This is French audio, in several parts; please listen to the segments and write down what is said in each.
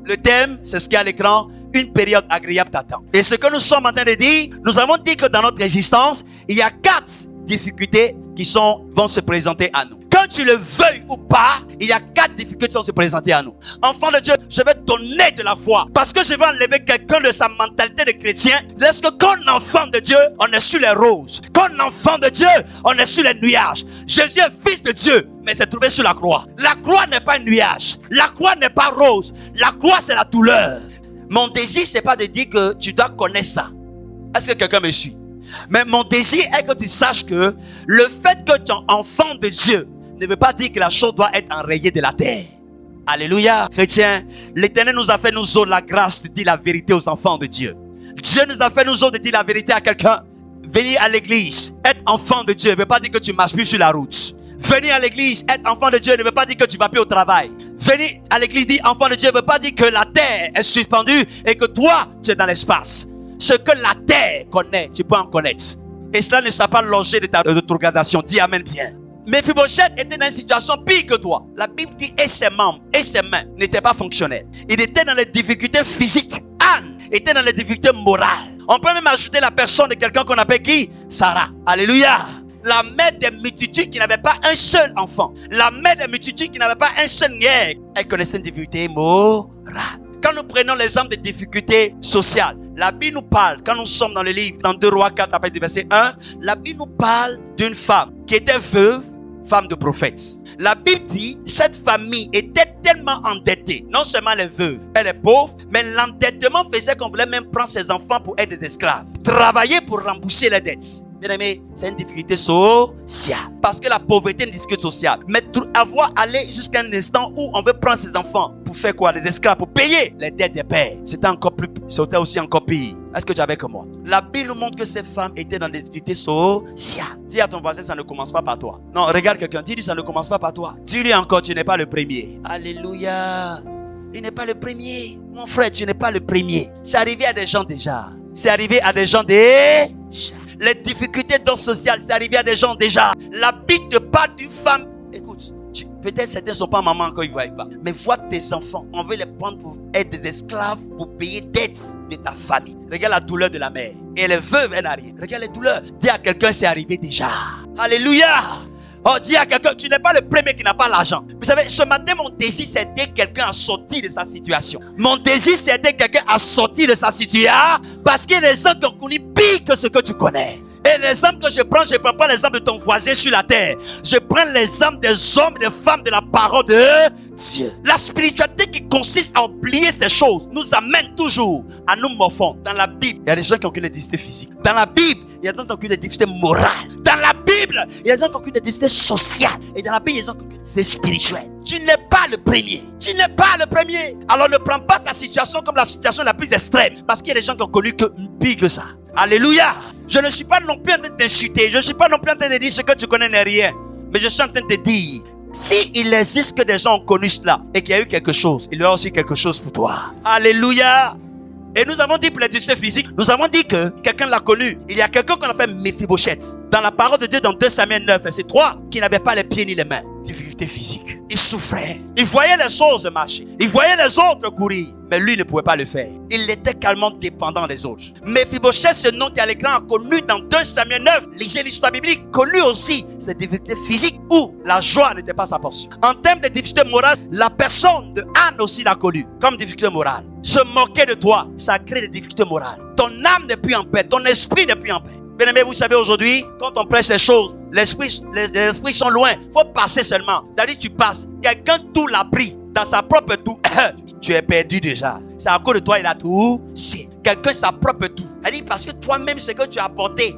Le thème, c'est ce qu'il y a à l'écran. Une période agréable t'attend. Et ce que nous sommes en train de dire, nous avons dit que dans notre existence, il y a 4 difficultés qui vont se présenter à nous. Que tu le veuilles ou pas, il y a 4 difficultés qui vont se présenter à nous. Enfant de Dieu, je vais donner de la foi. Parce que je vais enlever quelqu'un de sa mentalité de chrétien. Lorsque quand enfant de Dieu, on est sur les roses. Quand enfant de Dieu, on est sur les nuages. Jésus est fils de Dieu, mais s'est trouvé sur la croix. La croix n'est pas un nuage. La croix n'est pas rose. La croix, c'est la douleur. Mon désir, c'est pas de dire que tu dois connaître ça. Est-ce que quelqu'un me suit? Mais mon désir est que tu saches que le fait que tu es enfant de Dieu ne veut pas dire que la chose doit être enrayée de la terre. Alléluia. Chrétiens, l'Éternel nous a fait nous autres la grâce de dire la vérité aux enfants de Dieu. Dieu nous a fait nous autres de dire la vérité à quelqu'un. Venir à l'église, être enfant de Dieu ne veut pas dire que tu marches plus sur la route. Venir à l'église, être enfant de Dieu ne veut pas dire que tu vas plus au travail. Venir à l'église, dire enfant de Dieu ne veut pas dire que la terre est suspendue et que toi, tu es dans l'espace. Ce que la terre connaît, tu peux en connaître. Et cela ne sera pas l'objet de ta rétrogradation. Dis amen bien. Mephibosheth était dans une situation pire que toi. La Bible dit et ses membres et ses mains n'étaient pas fonctionnels. Il était dans les difficultés physiques. Anne était dans les difficultés morales. On peut même ajouter la personne de quelqu'un qu'on appelle qui? Sarah. Alléluia. La mère des multitudes qui n'avait pas un seul enfant. La mère des multitudes qui n'avait pas un seul niais. Elle connaissait une difficulté morale. Quand nous prenons l'exemple des difficultés sociales, la Bible nous parle, quand nous sommes dans le livre, dans 2 Rois 4, à partir du verset 1, la Bible nous parle d'une femme qui était veuve, femme de prophète. La Bible dit, cette famille était tellement endettée. Non seulement elle est veuve, elle est pauvre, mais l'endettement faisait qu'on voulait même prendre ses enfants pour être des esclaves. Travailler pour rembourser les dettes. Bien aimé, c'est une difficulté sociale. Parce que la pauvreté est une difficulté sociale. Mais avoir allé jusqu'à un instant où on veut prendre ses enfants pour faire quoi? Les esclaves, pour payer les dettes des pères. C'était aussi encore pire. Est-ce que tu avais comme moi? La Bible nous montre que ces femmes étaient dans des difficultés sociales. Dis à ton voisin, ça ne commence pas par toi. Non, regarde quelqu'un, dis-lui, ça ne commence pas par toi. Dis-lui encore, tu n'es pas le premier. Alléluia. Il n'est pas le premier. Mon frère, tu n'es pas le premier. C'est arrivé à des gens déjà. C'est arrivé à des gens déjà. Les difficultés d'ordre social, c'est arrivé à des gens déjà. La Bible te parle d'une femme. Écoute, peut-être certains ne sont pas maman quand ils ne voient pas. Mais vois tes enfants. On veut les prendre pour être des esclaves, pour payer dettes de ta famille. Regarde la douleur de la mère. Et elle est veuve, elle n'a rien. Regarde les douleurs. Dis à quelqu'un, c'est arrivé déjà. Alléluia. Oh, dis à quelqu'un, tu n'es pas le premier qui n'a pas l'argent. Vous savez, ce matin, mon désir, c'est d'aider quelqu'un à sortir de sa situation. Mon désir, c'est d'aider quelqu'un à sortir de sa situation. Parce qu'il y a des gens qui ont connu pire que ce que tu connais. Et l'exemple que je prends pas l'exemple de ton voisin sur la terre. Je prends l'exemple des hommes et des femmes de la parole de Dieu. La spiritualité qui consiste à oublier ces choses nous amène toujours à nous morfondre. Dans la Bible, il y a des gens qui ont connu des difficultés physiques. Dans la Bible, il y a des gens qui ont connu des difficultés morales. Dans la Bible, il y a des gens qui ont connu des difficultés sociales. Et dans la Bible, il y a des gens qui ont connu des difficultés spirituelles. Tu n'es pas le premier. Tu n'es pas le premier. Alors ne prends pas ta situation comme la situation la plus extrême. Parce qu'il y a des gens qui ont connu que pire que ça. Alléluia. Je ne suis pas non plus en train de t'insulter. Je ne suis pas non plus en train de dire ce que tu connais n'est rien. Mais je suis en train de te dire, s'il existe que des gens ont connu cela et qu'il y a eu quelque chose, il y aura aussi quelque chose pour toi. Alléluia. Et nous avons dit pour les difficultés physiques, nous avons dit que quelqu'un l'a connu. Il y a quelqu'un qu'on appelle Mephibosheth. Dans la parole de Dieu, dans 2 Samuel 9, verset 3, qui n'avait pas les pieds ni les mains. Difficulté physique. Il souffrait. Il voyait les choses marcher. Il voyait les autres courir. Mais lui ne pouvait pas le faire. Il était calmement dépendant des autres. Mephibosheth, ce nom qui est à l'écran, a connu dans 2 Samuel 9, lisez l'histoire biblique, connu aussi ces difficultés physiques où la joie n'était pas sa portion. En termes de difficultés morales, la personne de Anne aussi l'a connu comme difficulté morale. Se moquer de toi, ça crée des difficultés morales. Ton âme n'est plus en paix, ton esprit n'est plus en paix. Bien aimé, vous savez aujourd'hui, quand on prêche ces choses, les esprits sont loin. Il faut passer seulement. C'est-à-dire tu passes. Quelqu'un tout l'a pris dans sa propre tout. Tu es perdu déjà. C'est à cause de toi, il a tout. C'est quelqu'un sa propre tout. Elle dit parce que toi-même, ce que tu as apporté,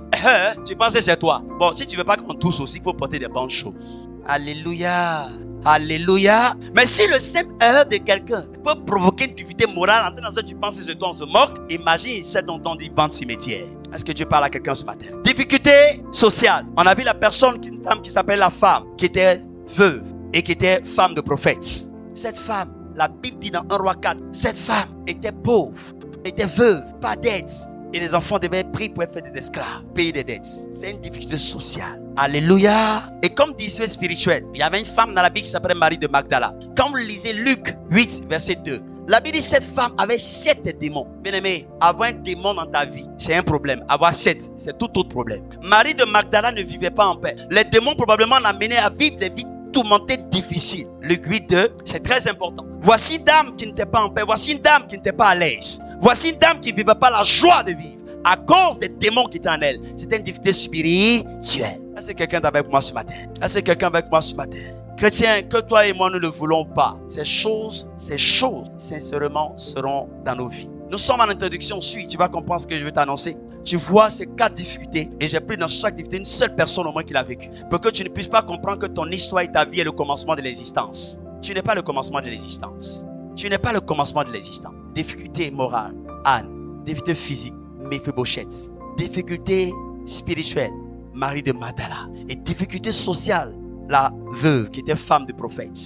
tu penses que c'est toi. Bon, si tu veux pas qu'on tousse aussi, il faut porter des bonnes choses. Alléluia. Alléluia. Mais si le simple erreur de quelqu'un peut provoquer une difficulté morale, en ce que tu penses que c'est toi, on se moque, imagine ce dont on dit vente cimetière. Est-ce que Dieu parle à quelqu'un ce matin? Difficulté sociale. On a vu la personne, une femme qui s'appelle la femme, qui était veuve et qui était femme de prophète. Cette femme, la Bible dit dans 1 Roi 4, cette femme était pauvre, était veuve, pas d'aide. Et les enfants devaient être pris pour faire des esclaves, payer des dettes. C'est une difficulté sociale. Alléluia. Et comme difficulté spirituelle, il y avait une femme dans la Bible qui s'appelait Marie de Magdala. Quand vous lisez Luc 8, verset 2, La Bible dit cette femme avait 7 démons. Bien aimé, avoir un démon dans ta vie, c'est un problème. Avoir 7, c'est tout autre problème. Marie de Magdala ne vivait pas en paix. Les démons probablement l'amenaient à vivre des vies tourmentées difficiles. Luc 8:2, c'est très important. Voici une dame qui n'était pas en paix. Voici une dame qui n'était pas à l'aise. Voici une dame qui ne vivait pas la joie de vivre à cause des démons qui étaient en elle. C'était une difficulté spirituelle. Est-ce que quelqu'un est avec moi ce matin? Est-ce que quelqu'un est avec moi ce matin? Chrétiens, que toi et moi nous ne voulons pas, ces choses, sincèrement, seront dans nos vies. Nous sommes en introduction, tu vas comprendre ce que je vais t'annoncer. Tu vois ces 4 difficultés et j'ai pris dans chaque difficulté une seule personne au moins qui l'a vécu. Pour que tu ne puisses pas comprendre que ton histoire et ta vie est le commencement de l'existence. Tu n'es pas le commencement de l'existence. Tu n'es pas le commencement de l'existence. Difficulté morale, Anne. Difficulté physique, Méphibosheth. Difficulté spirituelle, Marie de Magdala. Et difficulté sociale, la veuve qui était femme de prophète.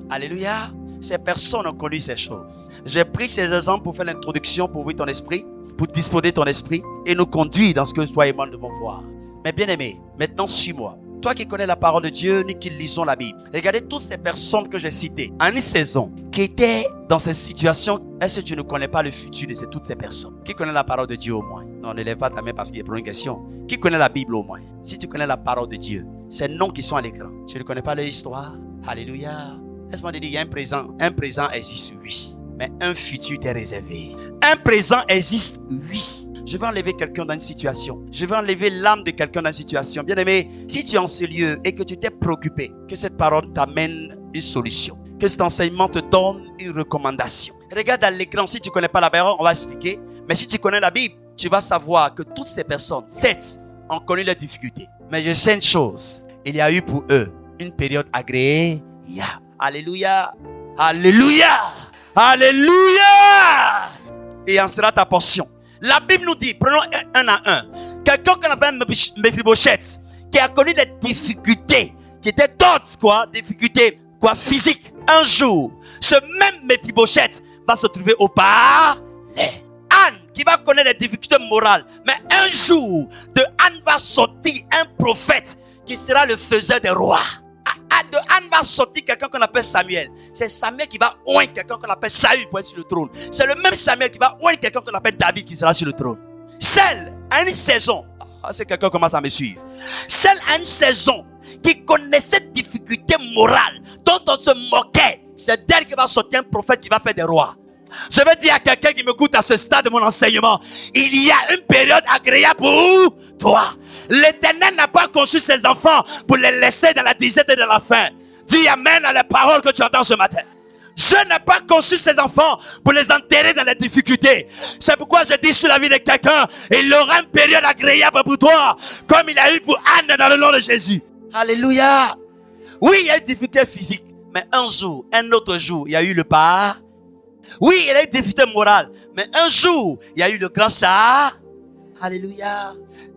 Alléluia. Ces personnes ont connu ces choses. J'ai pris ces exemples pour faire l'introduction, pour ouvrir ton esprit, pour disposer ton esprit et nous conduire dans ce que toi et moi devons voir. Mais bien aimé, maintenant suis-moi. Toi qui connais la parole de Dieu, nous qui lisons la Bible. Regardez toutes ces personnes que j'ai citées en une saison qui étaient dans cette situation. Est-ce que tu ne connais pas le futur de toutes ces personnes? Qui connaît la parole de Dieu au moins? Non, ne lève pas ta main parce qu'il y a pour une question. Qui connaît la Bible au moins? Si tu connais la parole de Dieu, ces noms qui sont à l'écran, tu ne connais pas leur histoire? Alléluia. Laisse-moi te dire, il y a un présent. Un présent existe, oui. Mais un futur t'est réservé. Un présent existe, oui. Je vais enlever quelqu'un dans une situation. Je vais enlever l'âme de quelqu'un dans une situation. Bien aimé, si tu es en ce lieu et que tu t'es préoccupé, que cette parole t'amène une solution. Que cet enseignement te donne une recommandation. Regarde à l'écran, si tu ne connais pas la parole, on va expliquer. Mais si tu connais la Bible, tu vas savoir que toutes ces personnes, 7, ont connu leurs difficultés. Mais je sais une chose, il y a eu pour eux une période agréable. Alléluia. Alléluia. Alléluia. Et en sera ta portion. La Bible nous dit, prenons un à un. Quelqu'un qu'on appelle Méphibosheth, qui a connu des difficultés, qui étaient d'autres, difficultés, physiques. Un jour, ce même Méphibosheth va se trouver au palais. Anne, qui va connaître des difficultés morales. Mais un jour, de Anne va sortir un prophète qui sera le faiseur des rois. De Anne va sortir quelqu'un qu'on appelle Samuel. C'est Samuel qui va oindre quelqu'un qu'on appelle Saül pour être sur le trône. C'est le même Samuel qui va oindre quelqu'un qu'on appelle David qui sera sur le trône. Celle à une saison, c'est quelqu'un commence à me suivre. Celle à une saison qui connaissait des difficultés morales dont on se moquait, c'est d'elle qui va sortir un prophète qui va faire des rois. Je vais dire à quelqu'un qui m'écoute à ce stade de mon enseignement, il y a une période agréable pour toi. L'Éternel n'a pas conçu ses enfants pour les laisser dans la disette et dans la faim. Dis amen à la parole que tu entends ce matin. Dieu n'a pas conçu ses enfants pour les enterrer dans les difficultés. C'est pourquoi je dis sur la vie de quelqu'un, il aura une période agréable pour toi, comme il a eu pour Anne dans le nom de Jésus. Alléluia. Oui, il y a eu des difficultés physiques, mais un jour, un autre jour, il y a eu le pas. Oui, il y a eu des difficultés morales, mais un jour, il y a eu le grand ça. Alléluia.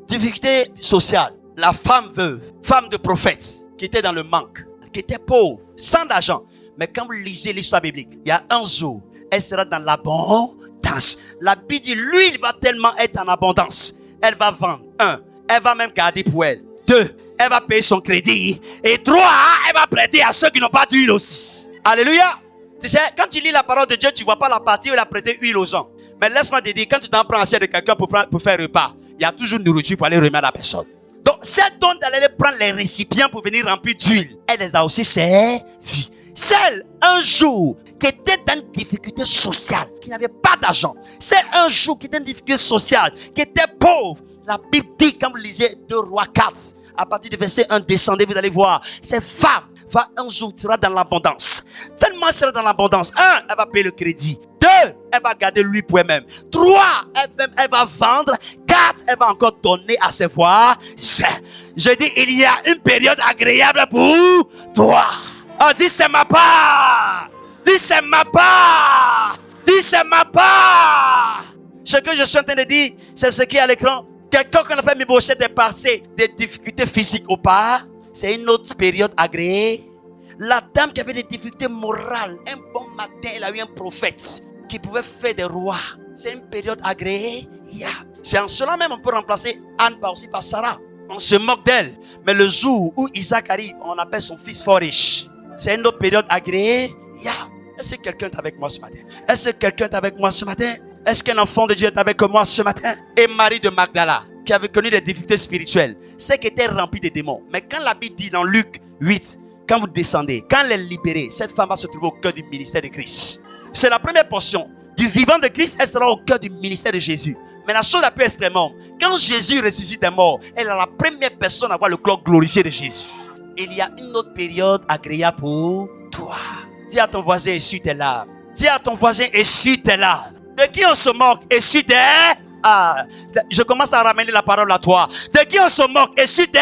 Difficulté sociale. La femme veuve, femme de prophète, qui était dans le manque, qui était pauvre, sans argent. Mais quand vous lisez l'histoire biblique, il y a un jour, elle sera dans l'abondance. La Bible dit, l'huile va tellement être en abondance. Elle va vendre. 1, elle va même garder pour elle. 2, elle va payer son crédit. Et 3, elle va prêter à ceux qui n'ont pas d'huile aussi. Alléluia. Tu sais, quand tu lis la parole de Dieu, tu ne vois pas la partie où il a prêté huile aux gens. Mais laisse-moi te dire, quand tu t'en prends à de quelqu'un pour faire repas, il y a toujours une nourriture pour aller remettre à la personne. Donc, cette donne d'aller prendre les récipients pour venir remplir d'huile, elle les a aussi servies. Celle, un jour, qui était dans une difficulté sociale, qui n'avait pas d'argent. C'est un jour qui était dans une difficulté sociale, qui était pauvre. La Bible dit, quand vous lisez 2 Rois 4, à partir du verset 1, descendez, vous allez voir, cette femme va un jour, sera dans l'abondance. Tellement elle sera dans l'abondance. 1, elle va payer le crédit. 2, elle va garder lui pour elle-même. 3, elle va vendre. 4, elle va encore donner à ses voisins. Je dis, il y a une période agréable pour toi. Oh, dis, c'est ma part. Dis, c'est ma part. Dis, c'est ma part. Ce que je suis en train de dire, c'est ce qui est à l'écran. Quelqu'un qu'on a fait Méphibosheth est passé des difficultés physiques au pas. C'est une autre période agréée. La dame qui avait des difficultés morales, un bon matin, elle a eu un prophète qui pouvait faire des rois. C'est une période agréée. C'est en cela même on peut remplacer Anne par Sarah. On se moque d'elle. Mais le jour où Isaac arrive, on appelle son fils fort riche. C'est une autre période agréée. Est-ce que quelqu'un est avec moi ce matin? Est-ce que quelqu'un est avec moi ce matin? Est-ce qu'un enfant de Dieu est avec moi ce matin? Et Marie de Magdala, qui avait connu des difficultés spirituelles, c'est qu'elle était remplie de démons. Mais quand la Bible dit dans Luc 8, quand vous descendez, quand elle est libérée, cette femme va se trouver au cœur du ministère de Christ. C'est la première portion. Du vivant de Christ, elle sera au cœur du ministère de Jésus. Mais la chose la plus extrêmement, quand Jésus ressuscite des morts, elle est la première personne à voir le corps glorifié de Jésus. Il y a une autre période agréable pour toi. Dis à ton voisin, essuie tes larmes. Dis à ton voisin, essuie tes larmes. De qui on se moque? Essuie tes... je commence à ramener la parole à toi. De qui on se moque? Essuie tes...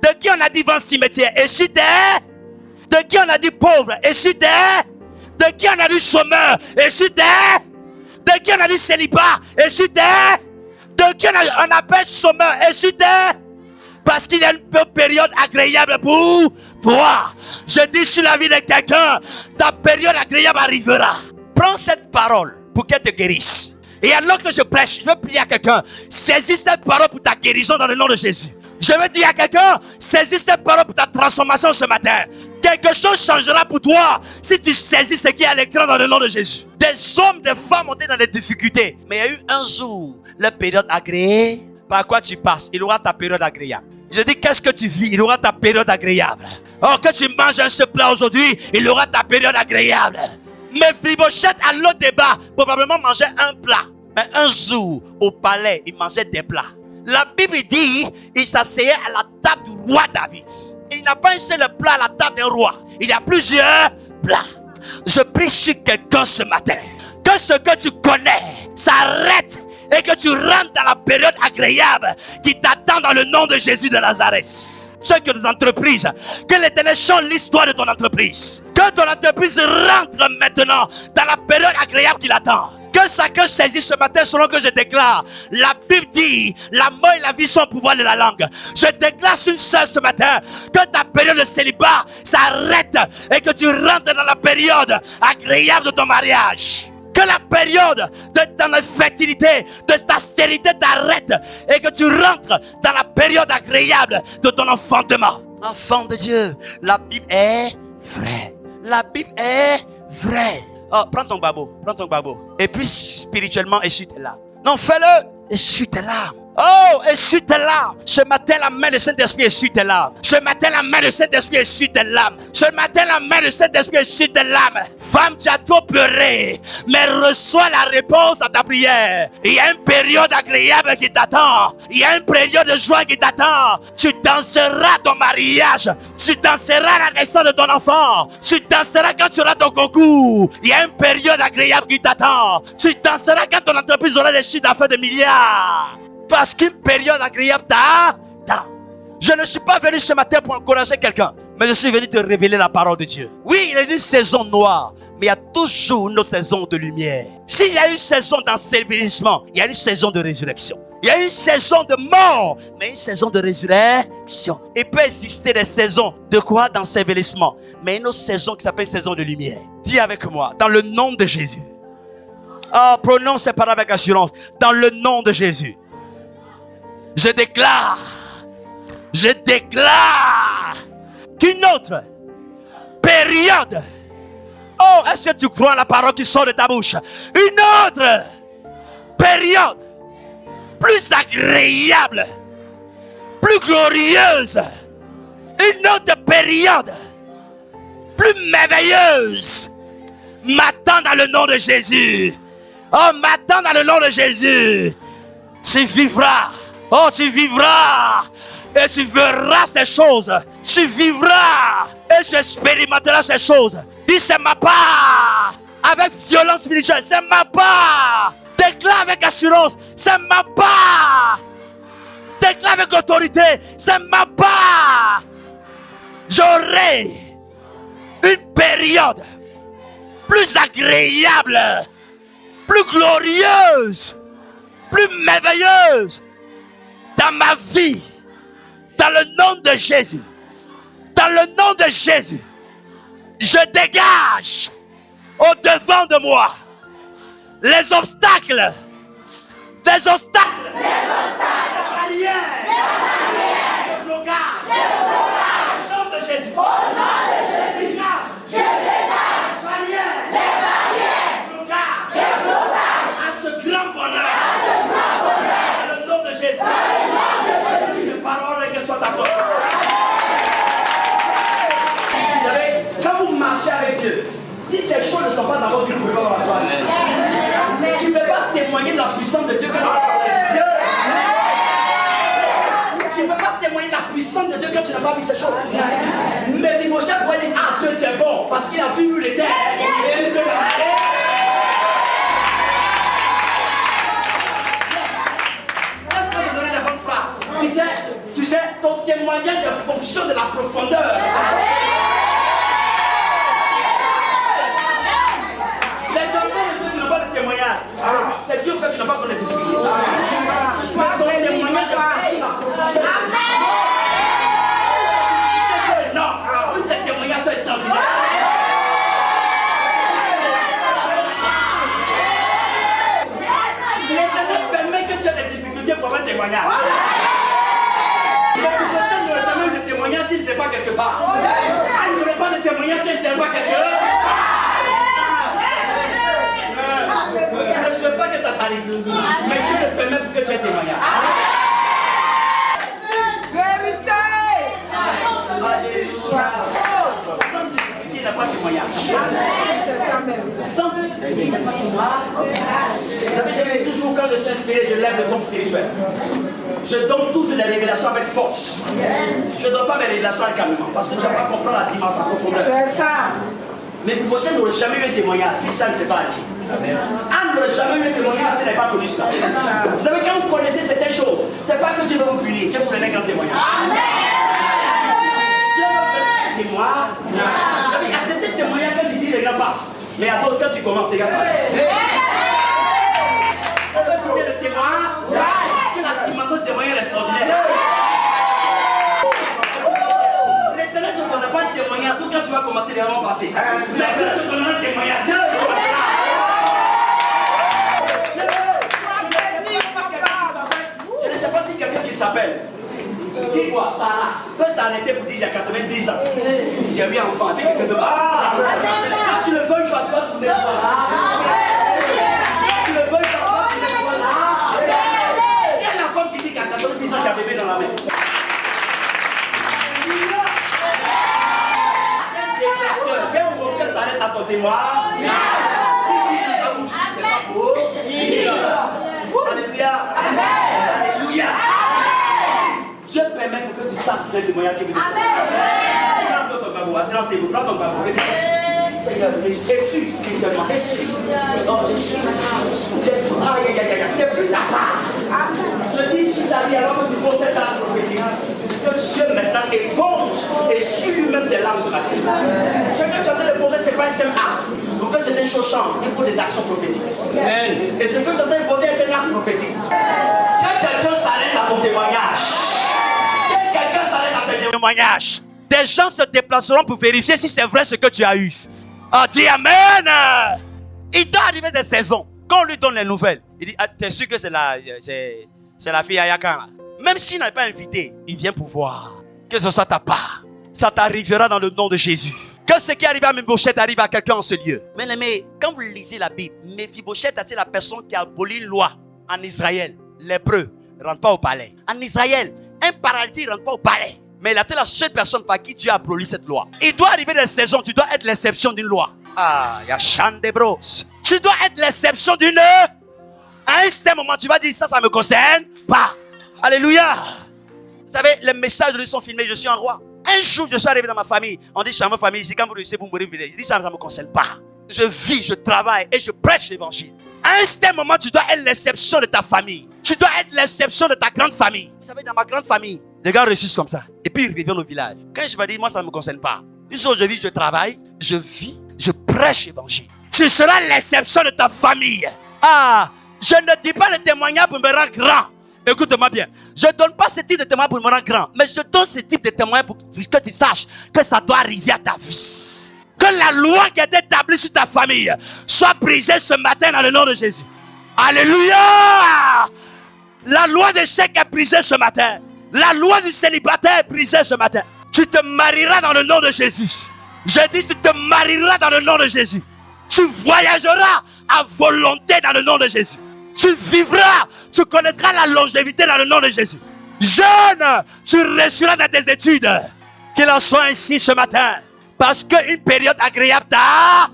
De qui on a dit va au cimetière? Essuie tes... De qui on a dit pauvre? Essuie tes... De qui on a dit chômeur? Essuie tes... De qui on a dit célibat? Essuie tes... De qui on appelle chômeur? Essuie tes... Parce qu'il y a une période agréable pour toi. Je dis sur la vie de quelqu'un, ta période agréable arrivera. Prends cette parole pour qu'elle te guérisse. Et alors que je prêche, je veux prier à quelqu'un. Saisis cette parole pour ta guérison dans le nom de Jésus. Je veux dire à quelqu'un, saisis cette parole pour ta transformation ce matin. Quelque chose changera pour toi si tu saisis ce qui est à l'écran dans le nom de Jésus. Des hommes, des femmes ont été dans des difficultés. Mais il y a eu un jour, la période agréable. Par quoi tu passes, il aura ta période agréable. Je dis, qu'est-ce que tu vis? Il aura ta période agréable. Oh, que tu manges un seul plat aujourd'hui, il aura ta période agréable. Mais Mephibosheth, à l'autre débat, probablement mangeait un plat. Mais un jour, au palais, il mangeait des plats. La Bible dit, il s'asseyait à la table du roi David. Il n'a pas un seul plat à la table d'un roi. Il y a plusieurs plats. Je prie sur quelqu'un ce matin. Que ce que tu connais s'arrête et que tu rentres dans la période agréable qui t'attend dans le nom de Jésus de Nazareth. Ceux qui ont des entreprises, que l'Éternel change l'histoire de ton entreprise. Que ton entreprise rentre maintenant dans la période agréable qui l'attend. Que chacun saisisse ce matin selon que je déclare. La Bible dit, la mort et la vie sont au pouvoir de la langue. Je déclare une chose ce matin, que ta période de célibat s'arrête et que tu rentres dans la période agréable de ton mariage. Que la période de ton infertilité, de ta stérilité t'arrête et que tu rentres dans la période agréable de ton enfantement. Enfant de Dieu, la Bible est vraie. La Bible est vraie. Oh, prends ton babo. Et puis spirituellement, essuie tes larmes. Non, fais-le. Essuie tes larmes. Oh, essuie tes larmes. Ce matin, la main de Saint-Esprit essuie tes larmes. Ce matin, la main de Saint-Esprit essuie tes larmes. Ce matin, la main de Saint-Esprit essuie tes larmes. Femme, tu as trop pleuré, mais reçois la réponse à ta prière. Il y a une période agréable qui t'attend. Il y a une période de joie qui t'attend. Tu danseras ton mariage. Tu danseras la naissance de ton enfant. Tu danseras quand tu auras ton concours. Il y a une période agréable qui t'attend. Tu danseras quand ton entreprise aura des chiffres d'affaires de milliards. Parce qu'une période agréable t'attend. Je ne suis pas venu ce matin pour encourager quelqu'un, mais je suis venu te révéler la parole de Dieu. Oui, il y a une saison noire, mais il y a toujours une autre saison de lumière. S'il y a une saison d'ensevelissement, il y a une saison de résurrection. Il y a une saison de mort, mais une saison de résurrection. Il peut exister des saisons de quoi? D'ensevelissement, mais une autre saison qui s'appelle saison de lumière. Dis avec moi, dans le nom de Jésus. Oh, prononce ces paroles avec assurance. Dans le nom de Jésus. Je déclare qu'une autre période, oh, est-ce que tu crois à la parole qui sort de ta bouche? Une autre période plus agréable, plus glorieuse, une autre période plus merveilleuse m'attend dans le nom de Jésus. Oh, m'attend dans le nom de Jésus. Tu vivras. Oh, tu vivras et tu verras ces choses. Tu vivras et tu expérimenteras ces choses. Dis, c'est ma part. Avec violence spirituelle, c'est ma part. Déclare avec assurance, c'est ma part. Déclare avec autorité, c'est ma part. J'aurai une période plus agréable, plus glorieuse, plus merveilleuse dans ma vie, dans le nom de Jésus. Dans le nom de Jésus, je dégage au devant de moi les obstacles, les barrières, le blocage, au nom de Jésus. Je dégage barrière. avec la puissance de Dieu quand tu n'as pas vu ces choses. Mais Mephibosheth pourrait dire, ah Dieu tu es bon, parce qu'il a vu les terres. Et Dieu l'a fait. Laisse-moi te donner la bonne phrase. Tu sais, ton témoignage est fonction de la profondeur. Les enfants de ceux qui n'ont pas de témoignage, c'est Dieu fait qu'ils n'ont pas connu les difficultés. Mais ton témoignage est fonction de la profondeur. Non, plus tes témoignages sont extraordinaires. L'Éternel permet que tu aies des difficultés pour avoir un témoignage. Le prochain n'aurait jamais eu de témoignage s'il n'était pas quelque part. Il n'aurait pas de témoignage s'il n'était pas quelque part. Je ne souhaite pas que ça t'arrive, mais Dieu le permet pour que tu aies témoignage. Vérité. Alléluia. Sans difficulté, il n'a pas de témoignage. Sans difficulté, il n'a pas de témoignage. Vous savez, toujours quand je suis inspiré, je lève le ton spirituel. Je donne toujours des révélations avec force. Je ne donne pas mes révélations avec calmement, parce que tu ne vas pas comprendre la dimension en profondeur. C'est ça. Mais Mephibosheth n'aurait jamais eu un témoignage si ça n'était pas agi. Anne n'aurait jamais eu un témoignage si elle n'avait pas connu cela. Vous savez, quand vous connaissez certaines choses, ce n'est pas que Dieu veut vous punir, Dieu vous donne un grand témoignage. Dieu veut vous donner un témoignage. Vous savez, il y a certains témoignages quand il dit les gars passent. Mais à d'autres, quand tu commences, les gars, ça va. On veut écouter le témoin, parce que la dimension du témoignage est extraordinaire. L'Éternel ne te donne pas de témoignage pour quand tu vas commencer les moments passés. Mais Dieu te donne un témoignage. Je ne sais pas si quelqu'un qui s'appelle. Qui quoi, Sarah, peut s'arrêter pour dire il y a 90 ans. J'ai eu un enfant. Quand tu le veux, tu vas te tourner. Tu le veux, tu vas te tourner. Quelle est la femme qui dit qu'à 90 ans, il y a un bébé dans la main? Quel moment que s'arrête à ton témoin? Qui dit dans sa bouche? C'est pas beau. Alléluia. Alléluia. Dieu permet pour que tu saches que tu es témoignage qui veut te prends ton babou, asseyez-vous, prends ton babou. Seigneur, Jésus, spirituellement, Jésus. Non, Jésus. Aïe, aïe, aïe, c'est plus ta part. Je dis sur ta vie alors que tu possèdes la prophétique. Que Dieu maintenant éponge et suit lui-même des larmes ce matin. Ce que tu es en train de poser, ce n'est pas un simple acte. Pour que c'est un chose change, il faut des actions prophétiques. Et ce que tu es en train de poser est un acte prophétique. Que quelqu'un s'arrête à ton témoignage. Que quelqu'un s'arrête à ton témoignage. Des gens se déplaceront pour vérifier si c'est vrai ce que tu as eu. Ah, dis Amen. Il doit arriver des saisons. Quand on lui donne les nouvelles, il dit, ah, t'es sûr que c'est la fille Ayaka. Même s'il n'est pas invité, il vient pour voir. Que ce soit ta part. Ça t'arrivera dans le nom de Jésus. Que ce qui arrive à Mephibosheth arrive à quelqu'un en ce lieu. Mais aimé, quand vous lisez la Bible, Mephibosheth, c'est la personne qui a aboli une loi en Israël. Lépreux ne rentre pas au palais. En Israël, un paradis ne rentre pas au palais. Mais il a été la seule personne par qui Dieu a aboli cette loi. Il doit arriver des saisons, tu dois être l'exception d'une loi. Ah, il y a Chan de Bros. Tu dois être l'exception d'une. À un certain moment, tu vas dire ça me concerne pas. Alléluia. Vous savez, les messages de lui sont filmés, je suis un roi. Un jour, je suis arrivé dans ma famille. On dit, je suis dans ma famille ici, quand vous réussissez, vous mourrez. Je dis, ça ne me concerne pas. Je vis, je travaille et je prêche l'évangile. À un certain moment, tu dois être l'exception de ta famille. Tu dois être l'exception de ta grande famille. Vous savez, dans ma grande famille, les gars réussissent comme ça. Et puis, ils reviennent au village. Quand je vais dire, moi, ça ne me concerne pas. Une chose, je vis, je travaille, je vis, je prêche l'évangile. Tu seras l'exception de ta famille. Ah, je ne dis pas le témoignage pour me rendre grand. Écoute-moi bien. Je ne donne pas ce type de témoignage pour me rendre grand. Mais je donne ce type de témoignage pour que tu saches que ça doit arriver à ta vie. Que la loi qui est établie sur ta famille soit brisée ce matin dans le nom de Jésus. Alléluia. La loi des chèques est brisée ce matin. La loi du célibataire est brisée ce matin. Tu te marieras dans le nom de Jésus. Je dis, tu te marieras dans le nom de Jésus. Tu voyageras à volonté dans le nom de Jésus. Tu vivras, tu connaîtras la longévité dans le nom de Jésus. Jeune, tu réussiras dans tes études. Qu'il en soit ainsi ce matin. Parce qu'une période agréable t'a.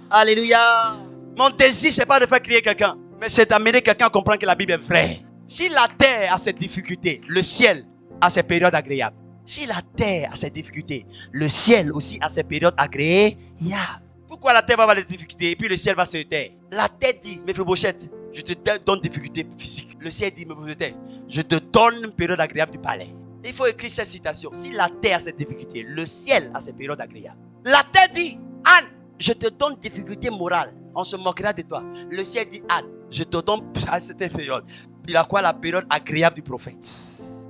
Alléluia. Mon désir, ce n'est pas de faire crier quelqu'un, mais c'est d'amener quelqu'un à comprendre que la Bible est vraie. Si la terre a cette difficulté, le ciel a ses périodes agréables. Si la terre a ses difficultés, le ciel aussi a ses périodes agréables. Pourquoi la terre va avoir des difficultés et puis le ciel va se taire? La terre dit, Méphibosheth, je te donne des difficultés physiques. Le ciel dit, Méphibosheth, je te donne une période agréable du palais. Il faut écrire cette citation. Si la terre a ses difficultés, le ciel a ses périodes agréables. La terre dit, Anne, je te donne des difficultés morales. On se moquera de toi. Le ciel dit, Anne, je te donne à cette période. Il a quoi? La période agréable du prophète.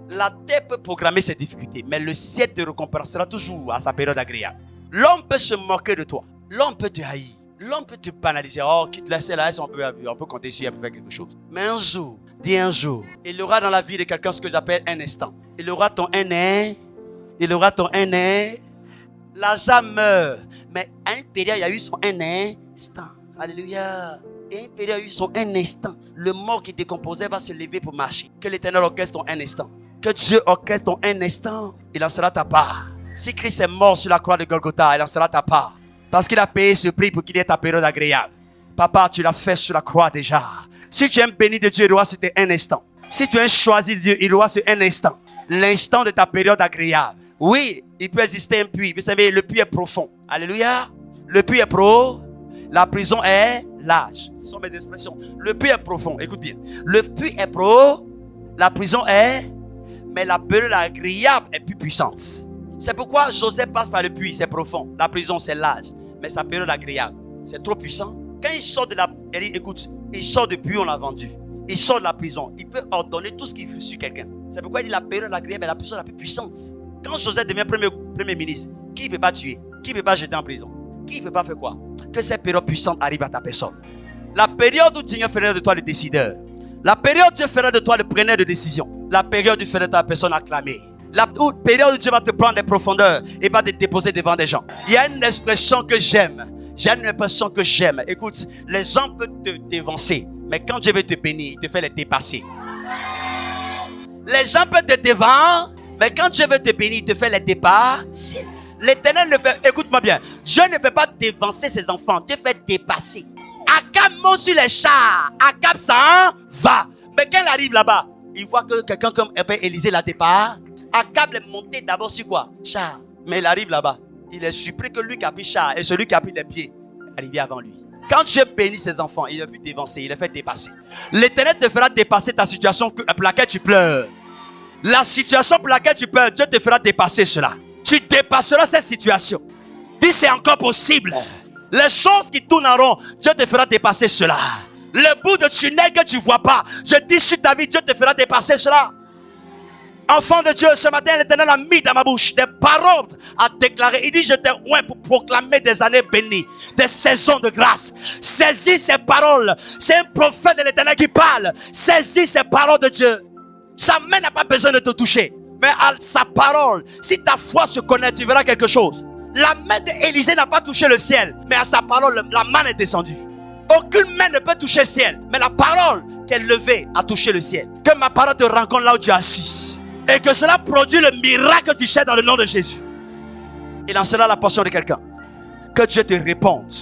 La terre peut programmer ses difficultés, mais le ciel te récompensera toujours à sa période agréable. L'homme peut se moquer de toi. L'homme peut te haïr. L'homme peut te banaliser. Oh, quitte la CLAS, on peut compter sur elle pour faire quelque chose. Mais un jour, dis un jour, il y aura dans la vie de quelqu'un ce que j'appelle un instant. Il aura ton un. Il aura ton un. Lazare meurt. Mais à une période, il y a eu son un instant. Alléluia. Et à une période, il y a eu son un instant. Le mort qui décomposait va se lever pour marcher. Que l'Éternel orchestre ton un instant. Que Dieu orchestre ton un instant. Il en sera ta part. Si Christ est mort sur la croix de Golgotha, il en sera ta part. Parce qu'il a payé ce prix pour qu'il ait ta période agréable. Papa, tu l'as fait sur la croix déjà. Si tu es un béni de Dieu, il aura c'était un instant. Si tu es un choisi de Dieu, il aura c'est un instant. L'instant de ta période agréable. Oui, il peut exister un puits. Vous savez, le puits est profond. Alléluia. Le puits est profond. La prison est large. Ce sont mes expressions. Le puits est profond. Écoute bien. Le puits est profond. La prison est... Mais la période agréable est plus puissante. C'est pourquoi Joseph passe par le puits. C'est profond. La prison, c'est large. Mais sa période agréable, c'est trop puissant. Quand il sort de la... Écoute, il sort du puits, on l'a vendu. Il sort de la prison. Il peut ordonner tout ce qu'il veut sur quelqu'un. C'est pourquoi il dit la période agréable est la prison la plus puissante. Quand Joseph devient premier ministre, qui ne peut pas tuer? Qui ne peut pas jeter en prison? Qui ne peut pas faire quoi? Que cette période puissante arrive à ta personne. La période où Dieu fera de toi le décideur. La période où Dieu fera de toi le preneur de décision. La période où Dieu fera de ta personne acclamée. La période où Dieu va te prendre des profondeurs et va te déposer devant des gens. Il y a une expression que j'aime. J'ai une expression que j'aime. Écoute, les gens peuvent te dévancer. Mais quand Dieu veut te bénir, il te fait les dépasser. Les gens peuvent te dévancer. Mais quand Dieu veut te bénir, il te fait les dépasser. L'Éternel ne fait, écoute-moi bien, Dieu ne fait pas dévancer ses enfants, Dieu fait dépasser. Akab monte sur les chars, Akab s'en va. Mais quand il arrive là-bas, il voit que quelqu'un comme Élisée l'a dépassé. Akab est monté d'abord sur quoi? Char. Mais il arrive là-bas, il est surpris que lui qui a pris char et celui qui a pris les pieds est arrivé avant lui. Quand Dieu bénit ses enfants, il a vu dévancer, il les fait dépasser. L'Éternel te fera dépasser ta situation pour laquelle tu pleures. La situation pour laquelle tu pleures, Dieu te fera dépasser cela. Tu dépasseras cette situation. Dis c'est encore possible. Les choses qui tournent en rond, Dieu te fera dépasser cela. Le bout de tunnel que tu ne vois pas, je dis sur ta vie, Dieu te fera dépasser cela. Enfant de Dieu, ce matin, l'Éternel a mis dans ma bouche des paroles à déclarer. Il dit, je t'ai oint pour proclamer des années bénies, des saisons de grâce. Saisis ces paroles. C'est un prophète de l'Éternel qui parle. Saisis ces paroles de Dieu. Sa main n'a pas besoin de te toucher. Mais à sa parole, si ta foi se connaît, tu verras quelque chose. La main d'Élisée n'a pas touché le ciel, mais à sa parole, la main est descendue. Aucune main ne peut toucher le ciel, mais la parole qu'elle levée a touché le ciel. Que ma parole te rencontre là où tu es assis. Et que cela produit le miracle que tu cherches dans le nom de Jésus. Il en sera la portion de quelqu'un. Que Dieu te réponde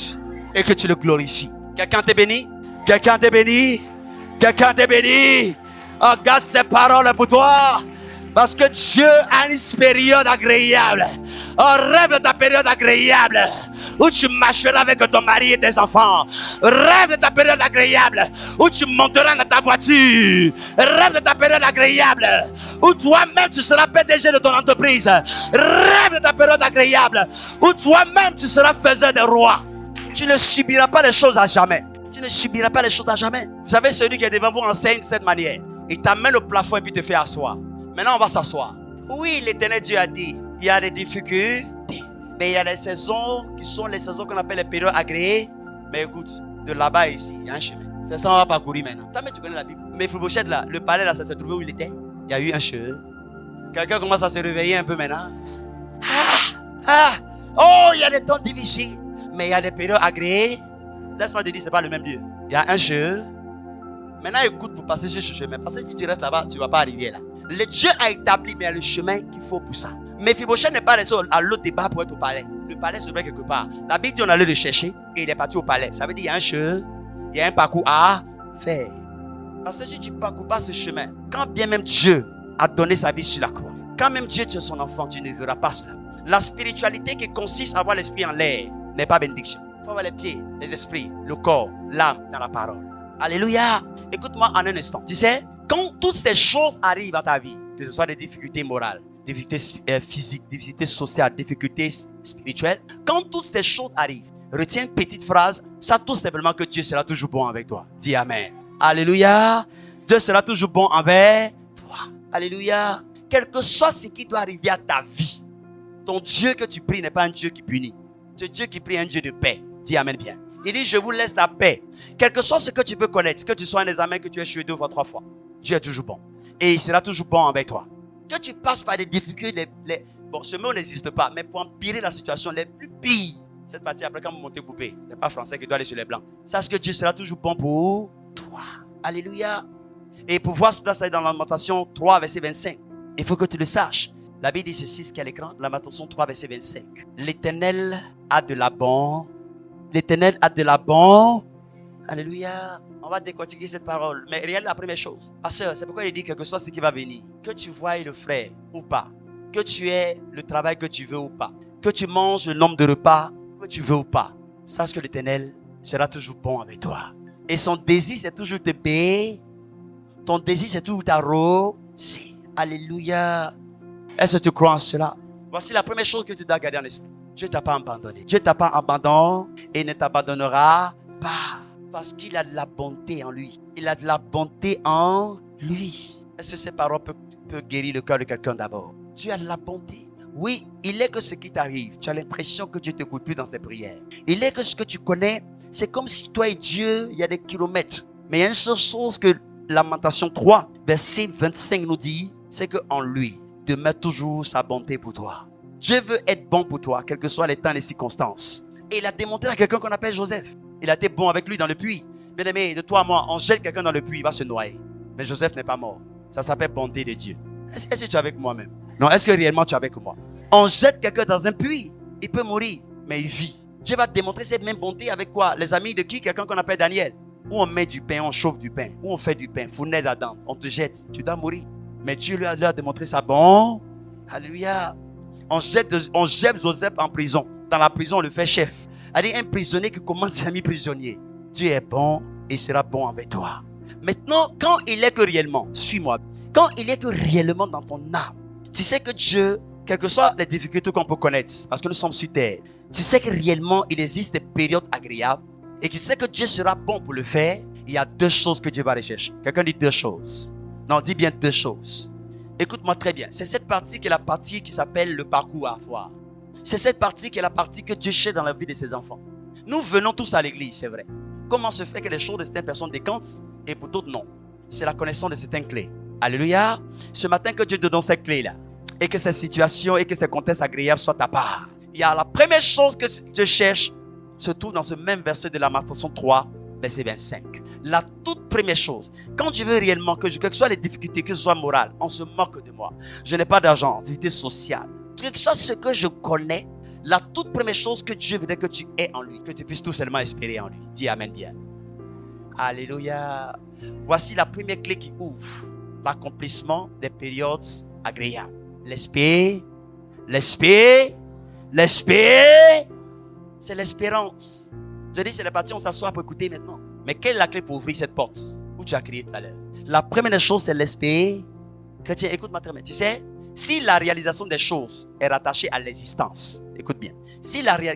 et que tu le glorifies. Quelqu'un t'est béni? Quelqu'un t'est béni? Quelqu'un t'est béni? Oh, garde ces paroles pour toi. Parce que Dieu a une période agréable. Oh, rêve de ta période agréable. Où tu marcheras avec ton mari et tes enfants. Rêve de ta période agréable. Où tu monteras dans ta voiture. Rêve de ta période agréable. Où toi-même tu seras PDG de ton entreprise. Rêve de ta période agréable. Où toi-même tu seras faiseur des rois. Tu ne subiras pas les choses à jamais. Tu ne subiras pas les choses à jamais. Vous savez, celui qui est devant vous enseigne de cette manière. Il t'amène au plafond et puis te fait asseoir. Maintenant, on va s'asseoir. Oui, l'Éternel Dieu a dit, il y a des difficultés, mais il y a des saisons qui sont les saisons qu'on appelle les périodes agréées. Mais écoute, de là-bas ici, il y a un chemin. C'est ça, on va parcourir maintenant. Toi, mais tu connais la Bible. Mais Méphibosheth là, le palais là, ça s'est trouvé où il était. Il y a eu un chemin. Quelqu'un commence à se réveiller un peu maintenant. Oh, il y a des temps difficiles, mais il y a des périodes agréées. Laisse-moi te dire, c'est pas le même Dieu. Il y a un chemin. Maintenant, écoute pour passer sur ce chemin. Parce que si tu restes là-bas, tu ne vas pas arriver là. Le Dieu a établi, mais il y a le chemin qu'il faut pour ça. Méphibosheth n'est pas resté à l'autre débat pour être au palais. Le palais se trouve quelque part. La Bible dit on allait le chercher et il est parti au palais. Ça veut dire qu'il y a un chemin, il y a un parcours à faire. Parce que si tu ne parcours pas ce chemin, quand bien même Dieu a donné sa vie sur la croix, Quand même Dieu est son enfant, tu ne verras pas cela. La spiritualité qui consiste à avoir l'esprit en l'air n'est pas bénédiction. Il faut avoir les pieds, les esprits, le corps, l'âme dans la parole. Alléluia. Écoute-moi en un instant. Tu sais, quand toutes ces choses arrivent à ta vie, que ce soit des difficultés morales, difficultés physiques, difficultés sociales, difficultés spirituelles, quand toutes ces choses arrivent, retiens une petite phrase, ça tout simplement que Dieu sera toujours bon avec toi. Dis Amen. Alléluia. Dieu sera toujours bon avec toi. Alléluia. Quel que soit ce qui doit arriver à ta vie, ton Dieu que tu pries n'est pas un Dieu qui punit. Ce Dieu qui prie est un Dieu de paix. Dis Amen bien. Il dit, je vous laisse la paix. Quel que soit ce que tu peux connaître, que tu sois un examen, que tu aies échoué 2 fois, 3 fois, Dieu est toujours bon. Et il sera toujours bon avec toi. Que tu passes par des difficultés, bon, ce mot n'existe pas, mais pour empirer la situation les plus pires. Cette partie, après, quand vous montez coupé, ce n'est pas français qui doit aller sur les blancs. Sache que Dieu sera toujours bon pour toi. Alléluia. Et pour voir cela, c'est dans Lamentation 3, verset 25. Il faut que tu le saches. La Bible dit ceci, ce qui est à l'écran, Lamentation 3, verset 25. L'Éternel a de la bonne. L'Éternel a de la bonne. Alléluia. On va décortiquer cette parole. Mais regarde la première chose. Ma soeur, c'est pourquoi il dit quelque chose ce qui va venir. Que tu voies le frère ou pas. Que tu aies le travail que tu veux ou pas. Que tu manges le nombre de repas que tu veux ou pas. Sache que l'Éternel sera toujours bon avec toi. Et son désir, c'est toujours te payer. Ton désir, c'est toujours t'arroser. Alléluia. Est-ce que tu crois en cela? Voici la première chose que tu dois garder en esprit. Dieu ne t'a pas abandonné. Dieu ne t'a pas abandonné et ne t'abandonnera pas. Parce qu'il a de la bonté en lui. Il a de la bonté en lui. Est-ce que ces paroles peuvent guérir le cœur de quelqu'un d'abord? Dieu a de la bonté. Oui, il est que ce qui t'arrive, tu as l'impression que Dieu ne t'écoute plus dans ses prières. Il est que ce que tu connais, c'est comme si toi et Dieu, il y a des kilomètres. Mais il y a une seule chose que Lamentation 3, verset 25 nous dit, c'est qu'en lui demeure toujours sa bonté pour toi. Dieu veut être bon pour toi, quels que soient les temps et les circonstances. Et il a démontré à quelqu'un qu'on appelle Joseph. Il a été bon avec lui dans le puits. Bien aimé, de toi à moi, on jette quelqu'un dans le puits, il va se noyer. Mais Joseph n'est pas mort. Ça s'appelle bonté de Dieu. Est-ce que tu es avec moi-même? Non, est-ce que réellement tu es avec moi? On jette quelqu'un dans un puits, il peut mourir, mais il vit. Dieu va démontrer cette même bonté avec quoi? Les amis de qui? Quelqu'un qu'on appelle Daniel. Où on met du pain, on chauffe du pain. Où on fait du pain, fournaise à dents, on te jette, tu dois mourir. Mais Dieu lui a démontré ça bon. Alléluia. On jette Joseph en prison. Dans la prison, on le fait chef. C'est-à-dire un prisonnier qui commence à mi-prisonnier. Dieu est bon et sera bon avec toi. Maintenant, quand il est que réellement, suis-moi, quand il est que réellement dans ton âme, tu sais que Dieu, quelles que soient les difficultés qu'on peut connaître, parce que nous sommes sur terre, tu sais que réellement il existe des périodes agréables et que tu sais que Dieu sera bon pour le faire. Il y a 2 choses que Dieu va rechercher. Quelqu'un dit 2 choses. Non, dis bien 2 choses. Écoute-moi très bien. C'est cette partie qui est la partie qui s'appelle le parcours à avoir. C'est cette partie qui est la partie que Dieu cherche dans la vie de ses enfants. Nous venons tous à l'église, c'est vrai. Comment se fait que les choses de certaines personnes décantent et pour d'autres non? C'est la connaissance de certaines clés. Alléluia. Ce matin que Dieu te donne ces clés-là et que ces situations et que ces contextes agréables soient ta part. Il y a la première chose que Dieu cherche, se trouve dans ce même verset de Lamentation 3, verset 25. La toute première chose, quand tu veux réellement que quelles que soient les difficultés, que ce soit morales, on se moque de moi. Je n'ai pas d'argent, difficulté sociale. Quel que soit ce que je connais, la toute première chose que Dieu voudrait que tu aies en lui, que tu puisses tout seulement espérer en lui. Dis Amen bien. Alléluia. Voici la première clé qui ouvre l'accomplissement des périodes agréables. L'esprit, c'est l'espérance. Je dis, c'est la partie, on s'assoit pour écouter maintenant. Mais quelle est la clé pour ouvrir cette porte où tu as crié tout à l'heure? La première chose, c'est l'esprit. Chrétien, écoute-moi très bien. Tu sais, si la réalisation des choses est rattachée à l'existence, écoute bien.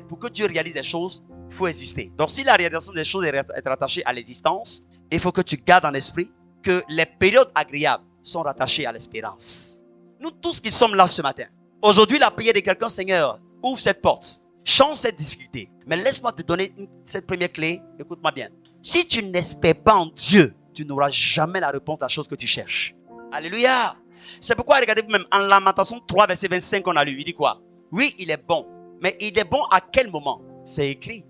Pour que Dieu réalise des choses, il faut exister. Donc, si la réalisation des choses est rattachée à l'existence, il faut que tu gardes en esprit que les périodes agréables sont rattachées à l'espérance. Nous tous qui sommes là ce matin, aujourd'hui, la prière de quelqu'un, Seigneur, ouvre cette porte, change cette difficulté. Mais laisse-moi te donner cette première clé. Écoute-moi bien. Si tu n'espères pas en Dieu, tu n'auras jamais la réponse à la chose que tu cherches. Alléluia. C'est pourquoi, regardez vous-même, en Lamentation 3, verset 25 qu'on a lu, il dit quoi? Oui, il est bon. Mais il est bon à quel moment? C'est écrit.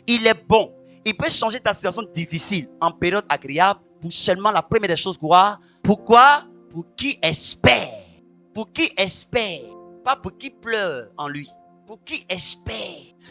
Il est bon. Il peut changer ta situation difficile en période agréable pour seulement la première des choses quoi? Pourquoi? Pour qui espère. Pour qui espère. Pas pour qui pleure en lui. Pour qui espère.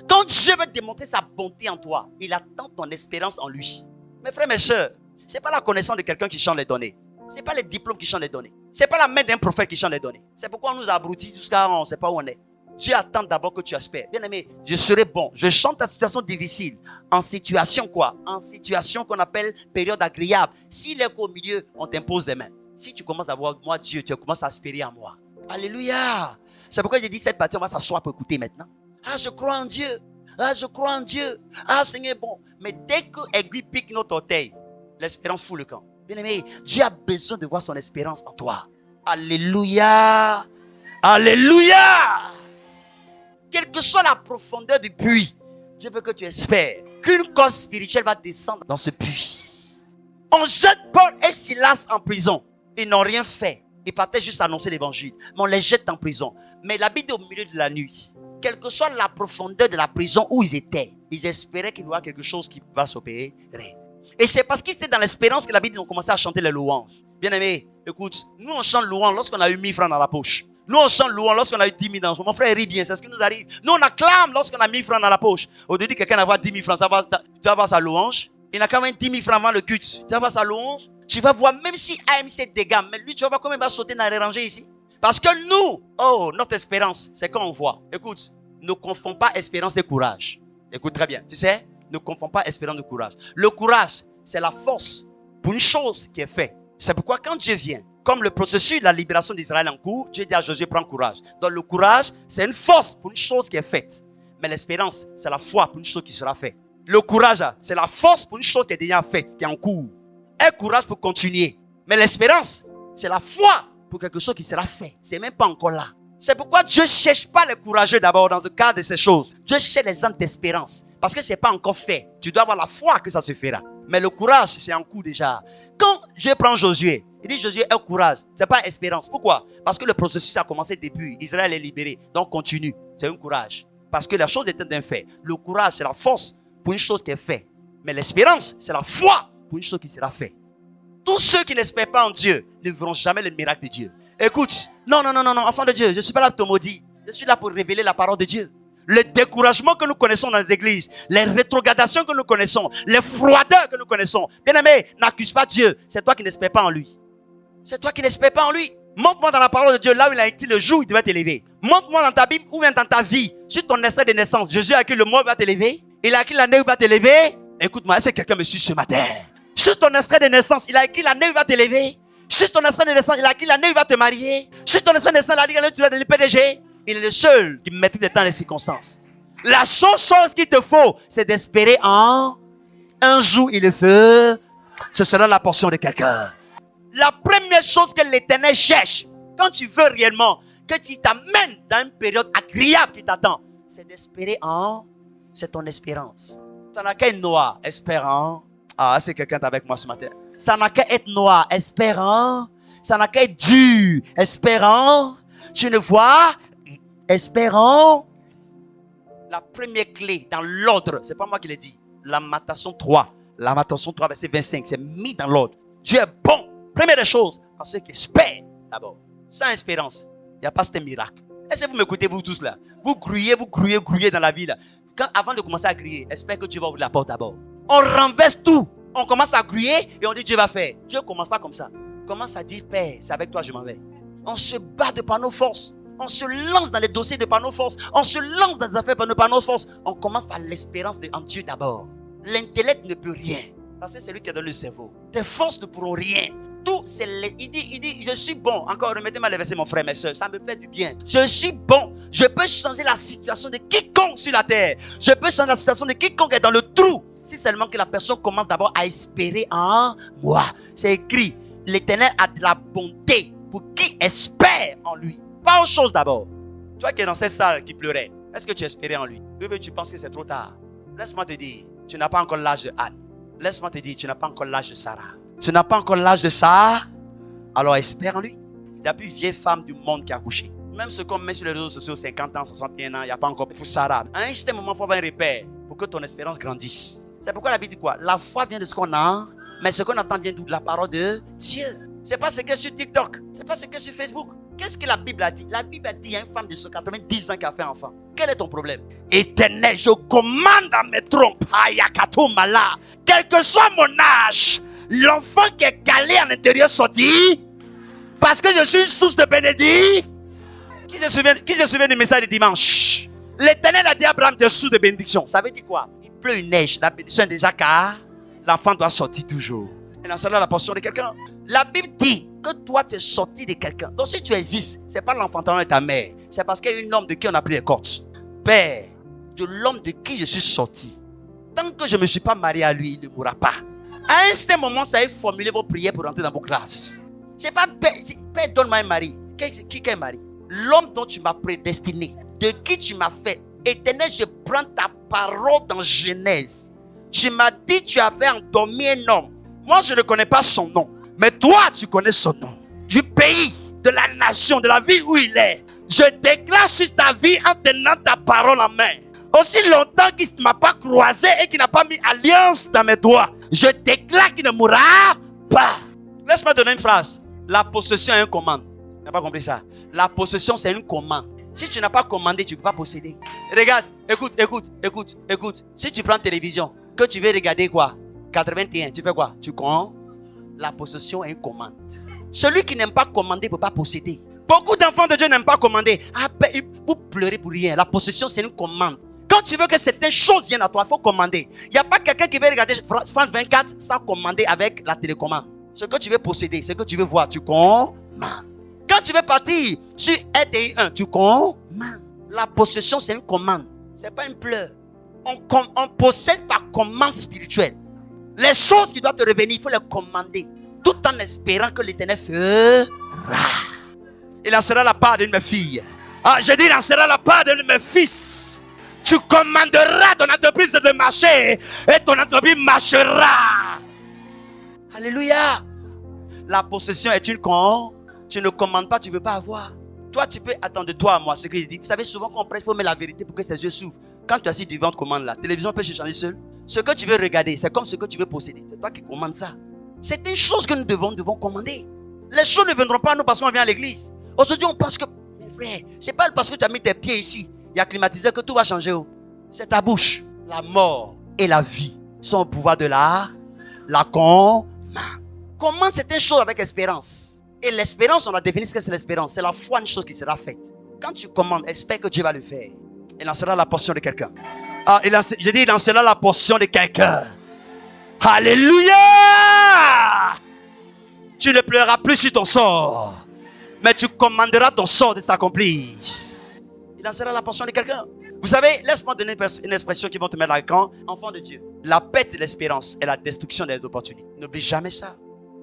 Quand Dieu veut démontrer sa bonté en toi, il attend ton espérance en lui. Mes frères, mes soeurs, ce n'est pas la connaissance de quelqu'un qui change les données. Ce n'est pas les diplômes qui changent les données. Ce n'est pas la main d'un prophète qui change les données. C'est pourquoi on nous abrutit jusqu'à on ne sait pas où on est. Dieu attend d'abord que tu espères. Bien aimé, je serai bon. Je chante ta situation difficile. En situation quoi? En situation qu'on appelle période agréable. S'il est qu'au milieu, on t'impose des mains. Si tu commences à voir moi Dieu, tu commences à espérer en moi. Alléluia. C'est pourquoi j'ai dit cette partie, on va s'asseoir pour écouter maintenant. Ah, je crois en Dieu. Ah, je crois en Dieu. Ah, Seigneur, bon. Mais dès que l'aiguille pique notre orteil, l'espérance fout le camp. Bien aimé, Dieu a besoin de voir son espérance en toi. Alléluia. Alléluia. Quelle que soit la profondeur du puits, Dieu veut que tu espères qu'une cause spirituelle va descendre dans ce puits. On jette Paul et Silas en prison. Ils n'ont rien fait. Ils partaient juste annoncer l'évangile. Mais on les jette en prison. Mais la Bible est au milieu de la nuit. Quelle que soit la profondeur de la prison où ils étaient, ils espéraient qu'il y aura quelque chose qui va s'opérer. Et c'est parce qu'ils étaient dans l'espérance que la Bible ont commencé à chanter les louanges. Bien aimé, écoute, nous on chante louange lorsqu'on a eu 1000 francs dans la poche. Nous on chante louange lorsqu'on a eu 10 000 dans la poche. Mon frère rit bien, c'est ce qui nous arrive. Nous on acclame lorsqu'on a 1000 francs dans la poche. Au début, quelqu'un avoir 10 000 francs, tu vas voir sa louange. Il n'a quand même 10 000 francs avant le culte. Tu vas voir sa louange. Tu vas voir, même si AMC dégage, mais lui, tu vas voir comment il va sauter dans les rangées ici. Parce que nous, notre espérance, c'est quand on voit. Écoute, ne confond pas espérance et courage. Écoute très bien, tu sais, ne confond pas espérance et courage. Le courage, c'est la force pour une chose qui est faite. C'est pourquoi quand Dieu vient, comme le processus de la libération d'Israël en cours, Dieu dit à Josué, prends courage. Donc le courage, c'est une force pour une chose qui est faite. Mais l'espérance, c'est la foi pour une chose qui sera faite. Le courage, c'est la force pour une chose qui est déjà faite, qui est en cours. Un courage pour continuer. Mais l'espérance, c'est la foi pour quelque chose qui sera fait. C'est même pas encore là. C'est pourquoi Dieu ne cherche pas les courageux d'abord dans le cadre de ces choses. Dieu cherche les gens d'espérance. Parce que ce n'est pas encore fait. Tu dois avoir la foi que ça se fera. Mais le courage, c'est en cours déjà. Quand Dieu prend Josué, il dit Josué, aie courage. Ce n'est pas espérance. Pourquoi? Parce que le processus a commencé depuis. Israël est libéré. Donc continue. C'est un courage. Parce que la chose est un fait. Le courage, c'est la force pour une chose qui est faite. Mais l'espérance, c'est la foi pour une chose qui sera faite. Tous ceux qui n'espèrent pas en Dieu ne verront jamais le miracle de Dieu. Écoute, non, enfant de Dieu, je ne suis pas là pour te maudire. Je suis là pour révéler la parole de Dieu. Le découragement que nous connaissons dans les églises, les rétrogradations que nous connaissons, les froideurs que nous connaissons. Bien aimé, n'accuse pas Dieu. C'est toi qui n'espères pas en lui. C'est toi qui n'espères pas en lui. Montre-moi dans la parole de Dieu là où il a été le jour où il devait t'élever. Montre-moi dans ta Bible ou bien dans ta vie, sur ton extrait de naissance, Jésus a écrit le mois où il va t'élever. Il a écrit l'année où il va t'élever. Écoute-moi, est-ce que quelqu'un me suit ce matin? Sur ton extrait de naissance, il a écrit l'année où il va t'élever. Sur ton extrait de naissance, il a écrit l'année où il va te marier. Sur ton extrait de naissance, il a écrit l'année où tu vas devenir PDG. Il est le seul qui maîtrise le temps et les circonstances. La seule chose qu'il te faut, c'est d'espérer en un jour il le fait. Ce sera la portion de quelqu'un. La première chose que l'Éternel cherche, quand tu veux réellement que tu t'amènes dans une période agréable qui t'attend, c'est d'espérer en... C'est ton espérance. Ça n'a qu'à être noir, espérant. Ah, c'est quelqu'un avec moi ce matin. Ça n'a qu'à être noir, espérant. Ça n'a qu'à être dur, espérant. Tu ne vois, espérant. La première clé dans l'ordre, c'est pas moi qui l'ai dit. Lamentation 3, verset 25, c'est mis dans l'ordre. Dieu est bon. Première des choses, à ceux qui espèrent d'abord. Sans espérance, il n'y a pas ce miracle. Est-ce que vous m'écoutez, vous tous là? Vous grouillez dans la vie là. Avant de commencer à crier, espère que Dieu va ouvrir la porte d'abord. On renverse tout. On commence à crier et on dit Dieu va faire. Dieu ne commence pas comme ça. Il commence à dire Père, c'est avec toi je m'en vais. On se bat de par nos forces. On se lance dans les dossiers de par nos forces. On se lance dans les affaires de par nos forces. On commence par l'espérance en Dieu d'abord. L'intellect ne peut rien. Parce que c'est lui qui a donné le cerveau. Tes forces ne pourront rien. Tout, c'est il dit, je suis bon. Encore, remettez-moi les versets, mon frère, mes soeurs. Ça me fait du bien. Je suis bon. Je peux changer la situation de quiconque sur la terre. Je peux changer la situation de quiconque est dans le trou. Si seulement que la personne commence d'abord à espérer en moi. C'est écrit, l'Éternel a de la bonté pour qui espère en lui. Pas autre chose d'abord. Toi qui es dans cette salle qui pleurait, est-ce que tu espérais en lui? Ou bien tu penses que c'est trop tard? Laisse-moi te dire, tu n'as pas encore l'âge de Anne. Laisse-moi te dire, tu n'as pas encore l'âge de Sarah. Tu n'as pas encore l'âge de Sarah, alors espère en lui. Il n'y a plus vieille femme du monde qui a accouché. Même ce qu'on met sur les réseaux sociaux, 50 ans, 61 ans, il n'y a pas encore pour Sarah. À un certain moment, il faut avoir un repère pour que ton espérance grandisse. C'est pourquoi la Bible dit quoi? La foi vient de ce qu'on a, mais ce qu'on entend vient de la parole de Dieu. C'est pas ce que sur TikTok, c'est pas ce que sur Facebook. Qu'est-ce que la Bible a dit? La Bible a dit, il y a une femme de 90 ans qui a fait enfant. Quel est ton problème? Éternel, je commande à mes trompes, quel que soit mon âge, l'enfant qui est calé à l'intérieur sorti, Parce que je suis une source de bénédiction. Qui se souvient du message de dimanche? L'Éternel a dit à Abraham de source de bénédiction. Ça veut dire quoi? Il pleut une neige, la bénédiction est déjà car l'enfant doit sortir toujours. Et là, c'est là la portion de quelqu'un. La Bible dit que toi, tu es sorti de quelqu'un. Donc si tu existes, ce n'est pas l'enfantement de ta mère. C'est parce qu'il y a un homme de qui on a pris les côtes. Père, de l'homme de qui je suis sorti. Tant que je ne me suis pas marié à lui, il ne mourra pas. À un certain moment, ça a formulé vos prières pour entrer dans vos classes. C'est pas Père, donne-moi un mari. Qui est un mari? L'homme dont tu m'as prédestiné, de qui tu m'as fait. Éternel, je prends ta parole dans Genèse. Tu m'as dit tu avais endormi un homme. Moi, je ne connais pas son nom. Mais toi, tu connais son nom. Du pays, de la nation, de la ville où il est. Je déclare sur ta vie en tenant ta parole en main. Aussi longtemps qu'il ne m'a pas croisé et qu'il n'a pas mis alliance dans mes doigts, je déclare qu'il ne mourra pas. Laisse-moi donner une phrase. La possession est une commande. Tu n'as pas compris ça? La possession, c'est une commande. Si tu n'as pas commandé, tu ne peux pas posséder. Regarde, écoute. Si tu prends télévision, que tu veux regarder quoi? 81, tu fais quoi? Tu comptes? La possession est une commande. Celui qui n'aime pas commander ne peut pas posséder. Beaucoup d'enfants de Dieu n'aiment pas commander. Ah ben, vous pleurez pour rien. La possession, c'est une commande. Quand tu veux que certaines choses viennent à toi, il faut commander. Il n'y a pas quelqu'un qui veut regarder France 24 sans commander avec la télécommande. Ce que tu veux posséder, ce que tu veux voir, tu commandes. Quand tu veux partir sur RTI 1, tu commandes. La possession, c'est une commande. Ce n'est pas une pleur. On possède par commande spirituelle. Les choses qui doivent te revenir, il faut les commander. Tout en espérant que l'Éternel fera. Il en sera la part de mes filles. Ah, je dis, il en sera la part de mes fils. Tu commanderas ton entreprise de marcher et ton entreprise marchera. Alléluia. La possession est une con. Tu ne commandes pas, tu ne veux pas avoir. Toi, tu peux attendre de toi à moi ce que je dis. Vous savez, souvent qu'on prêche, il faut mettre la vérité pour que ses yeux s'ouvrent. Quand tu as assis devant, commande la télévision peut se changer seule. Ce que tu veux regarder, c'est comme ce que tu veux posséder. C'est toi qui commandes ça. C'est une chose que nous devons commander. Les choses ne viendront pas à nous parce qu'on vient à l'église. Aujourd'hui, on pense que, mes frères, c'est pas parce que tu as mis tes pieds ici, il y a climatisé que tout va changer. C'est ta bouche. La mort et la vie sont au pouvoir de la commande. Commande, c'est une chose avec espérance. Et l'espérance, on a défini ce que c'est l'espérance. C'est la foi, une chose qui sera faite. Quand tu commandes, espère que Dieu va le faire. Il en sera la portion de quelqu'un. Ah, j'ai dit, il en sera la portion de quelqu'un. Alléluia! Tu ne pleureras plus sur ton sort, mais tu commanderas ton sort de s'accomplir. Il en sera la portion de quelqu'un. Vous savez, laisse-moi donner une expression qui va te mettre à l'écran. Enfant de Dieu, la perte de l'espérance est la destruction des opportunités. N'oublie jamais ça.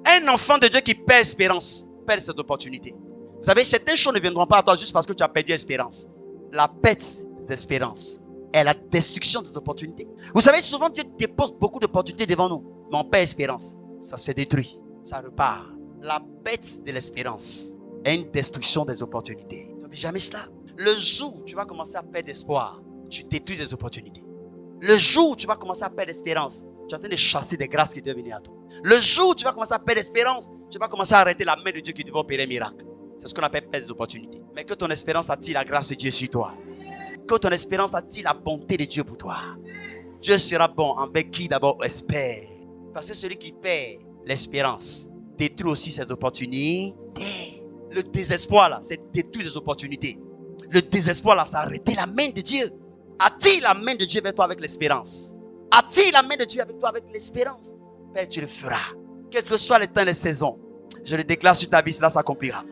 Un enfant de Dieu qui perd espérance, perd cette opportunité. Vous savez, certaines choses ne viendront pas à toi juste parce que tu as perdu espérance. La perte d'espérance est la destruction des opportunités. Vous savez, souvent Dieu dépose beaucoup d'opportunités devant nous, mais on perd espérance. Ça se détruit, ça repart. La perte de l'espérance est une destruction des opportunités. N'oublie jamais cela. Le jour où tu vas commencer à perdre espoir, tu détruis des opportunités. Le jour où tu vas commencer à perdre espérance, tu es en train de chasser des grâces qui doivent venir à toi. Le jour où tu vas commencer à perdre espérance, tu vas commencer à arrêter la main de Dieu qui devait opérer un miracle. C'est ce qu'on appelle perdre des opportunités. Mais que ton espérance attire la grâce de Dieu sur toi. Que ton espérance attire la bonté de Dieu pour toi. Dieu sera bon avec qui d'abord espère. Parce que celui qui perd l'espérance détruit aussi ses opportunités. Le désespoir là, c'est détruire ses opportunités. Le désespoir là, c'est arrêter la main de Dieu. Attire la main de Dieu vers toi avec l'espérance. Attire la main de Dieu avec toi avec l'espérance. Père, tu le feras. Quel que soit le temps et les saisons, je le déclare sur ta vie, cela s'accomplira.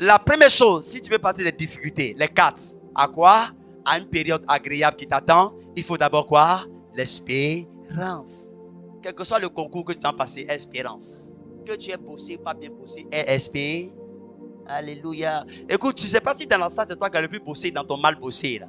La première chose, si tu veux partir des difficultés, les 4, à quoi? À une période agréable qui t'attend, il faut d'abord quoi? L'espérance. Quel que soit le concours que tu as passé, espérance. Que tu aies bossé ou pas bien bossé, espérance. Alléluia. Écoute, tu ne sais pas si dans la salle, c'est toi qui as le plus bossé dans ton mal bossé là.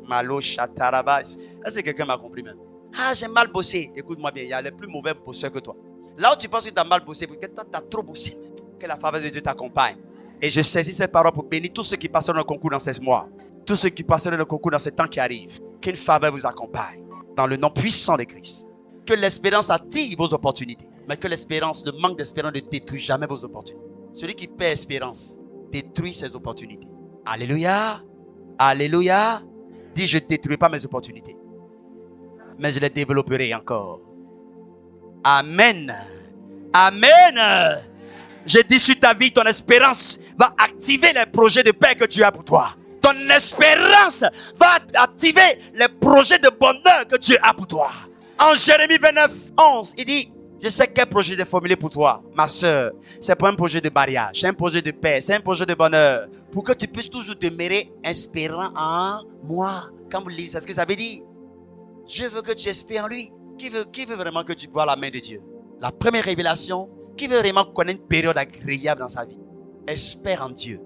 Malo chatarabas. Est-ce que quelqu'un m'a compris même? Ah, j'ai mal bossé. Écoute-moi bien, il y a les plus mauvais bosseurs que toi. Là où tu penses que tu as mal bossé, parce que toi, tu as trop bossé. Que la faveur de Dieu t'accompagne. Et je saisis cette parole pour bénir tous ceux qui passeront le concours dans 16 mois. Tous ceux qui passeront le concours dans ces temps qui arrivent. Qu'une faveur vous accompagne. Dans le nom puissant de Christ. Que l'espérance attire vos opportunités. Mais que l'espérance, le manque d'espérance ne détruit jamais vos opportunités. Celui qui perd espérance détruit ses opportunités. Alléluia. Alléluia. Dis, je ne détruis pas mes opportunités. Mais je les développerai encore. Amen. Amen. Je dis sur ta vie, ton espérance va activer les projets de paix que Dieu a pour toi. Ton espérance va activer les projets de bonheur que Dieu a pour toi. En Jérémie 29, 11, il dit, je sais quel projet j'ai formulé pour toi, ma soeur. C'est pas un projet de mariage, c'est un projet de paix, c'est un projet de bonheur. Pour que tu puisses toujours demeurer espérant en moi. Quand vous lisez, c'est ce que ça veut dire. Dieu veut que tu espères en lui. Qui veut vraiment que tu vois la main de Dieu? La première révélation, qui veut vraiment connaître une période agréable dans sa vie? Espère en Dieu.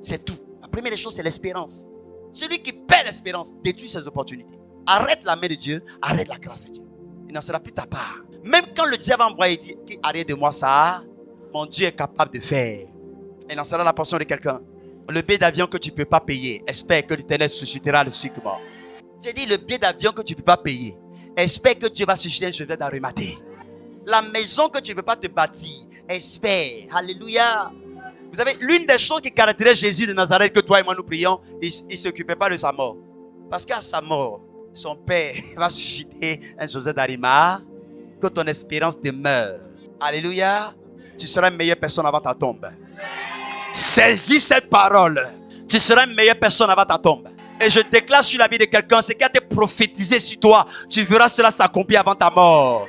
C'est tout. La première des choses, c'est l'espérance. Celui qui perd l'espérance détruit ses opportunités. Arrête la main de Dieu, arrête la grâce de Dieu. Il n'en sera plus ta part. Même quand le diable envoie et dit, arrête de moi ça, mon Dieu est capable de faire. Il n'en sera la portion de quelqu'un. Le billet d'avion que tu ne peux pas payer, espère que l'Éternel suscitera le succomment. J'ai dit le billet d'avion que tu ne peux pas payer, espère que Dieu va susciter un chevet d'Arimathée. La maison que tu ne peux pas te bâtir, espère. Alléluia. Vous savez, l'une des choses qui caractérise Jésus de Nazareth que toi et moi nous prions, il ne s'occupait pas de sa mort. Parce qu'à sa mort, son père va susciter un Joseph d'Arimathée, que ton espérance demeure. Alléluia. Tu seras une meilleure personne avant ta tombe. Saisis cette parole. Tu seras une meilleure personne avant ta tombe. Et je déclare sur la vie de quelqu'un, ce qui a été prophétisé sur toi, tu verras cela s'accomplir avant ta mort.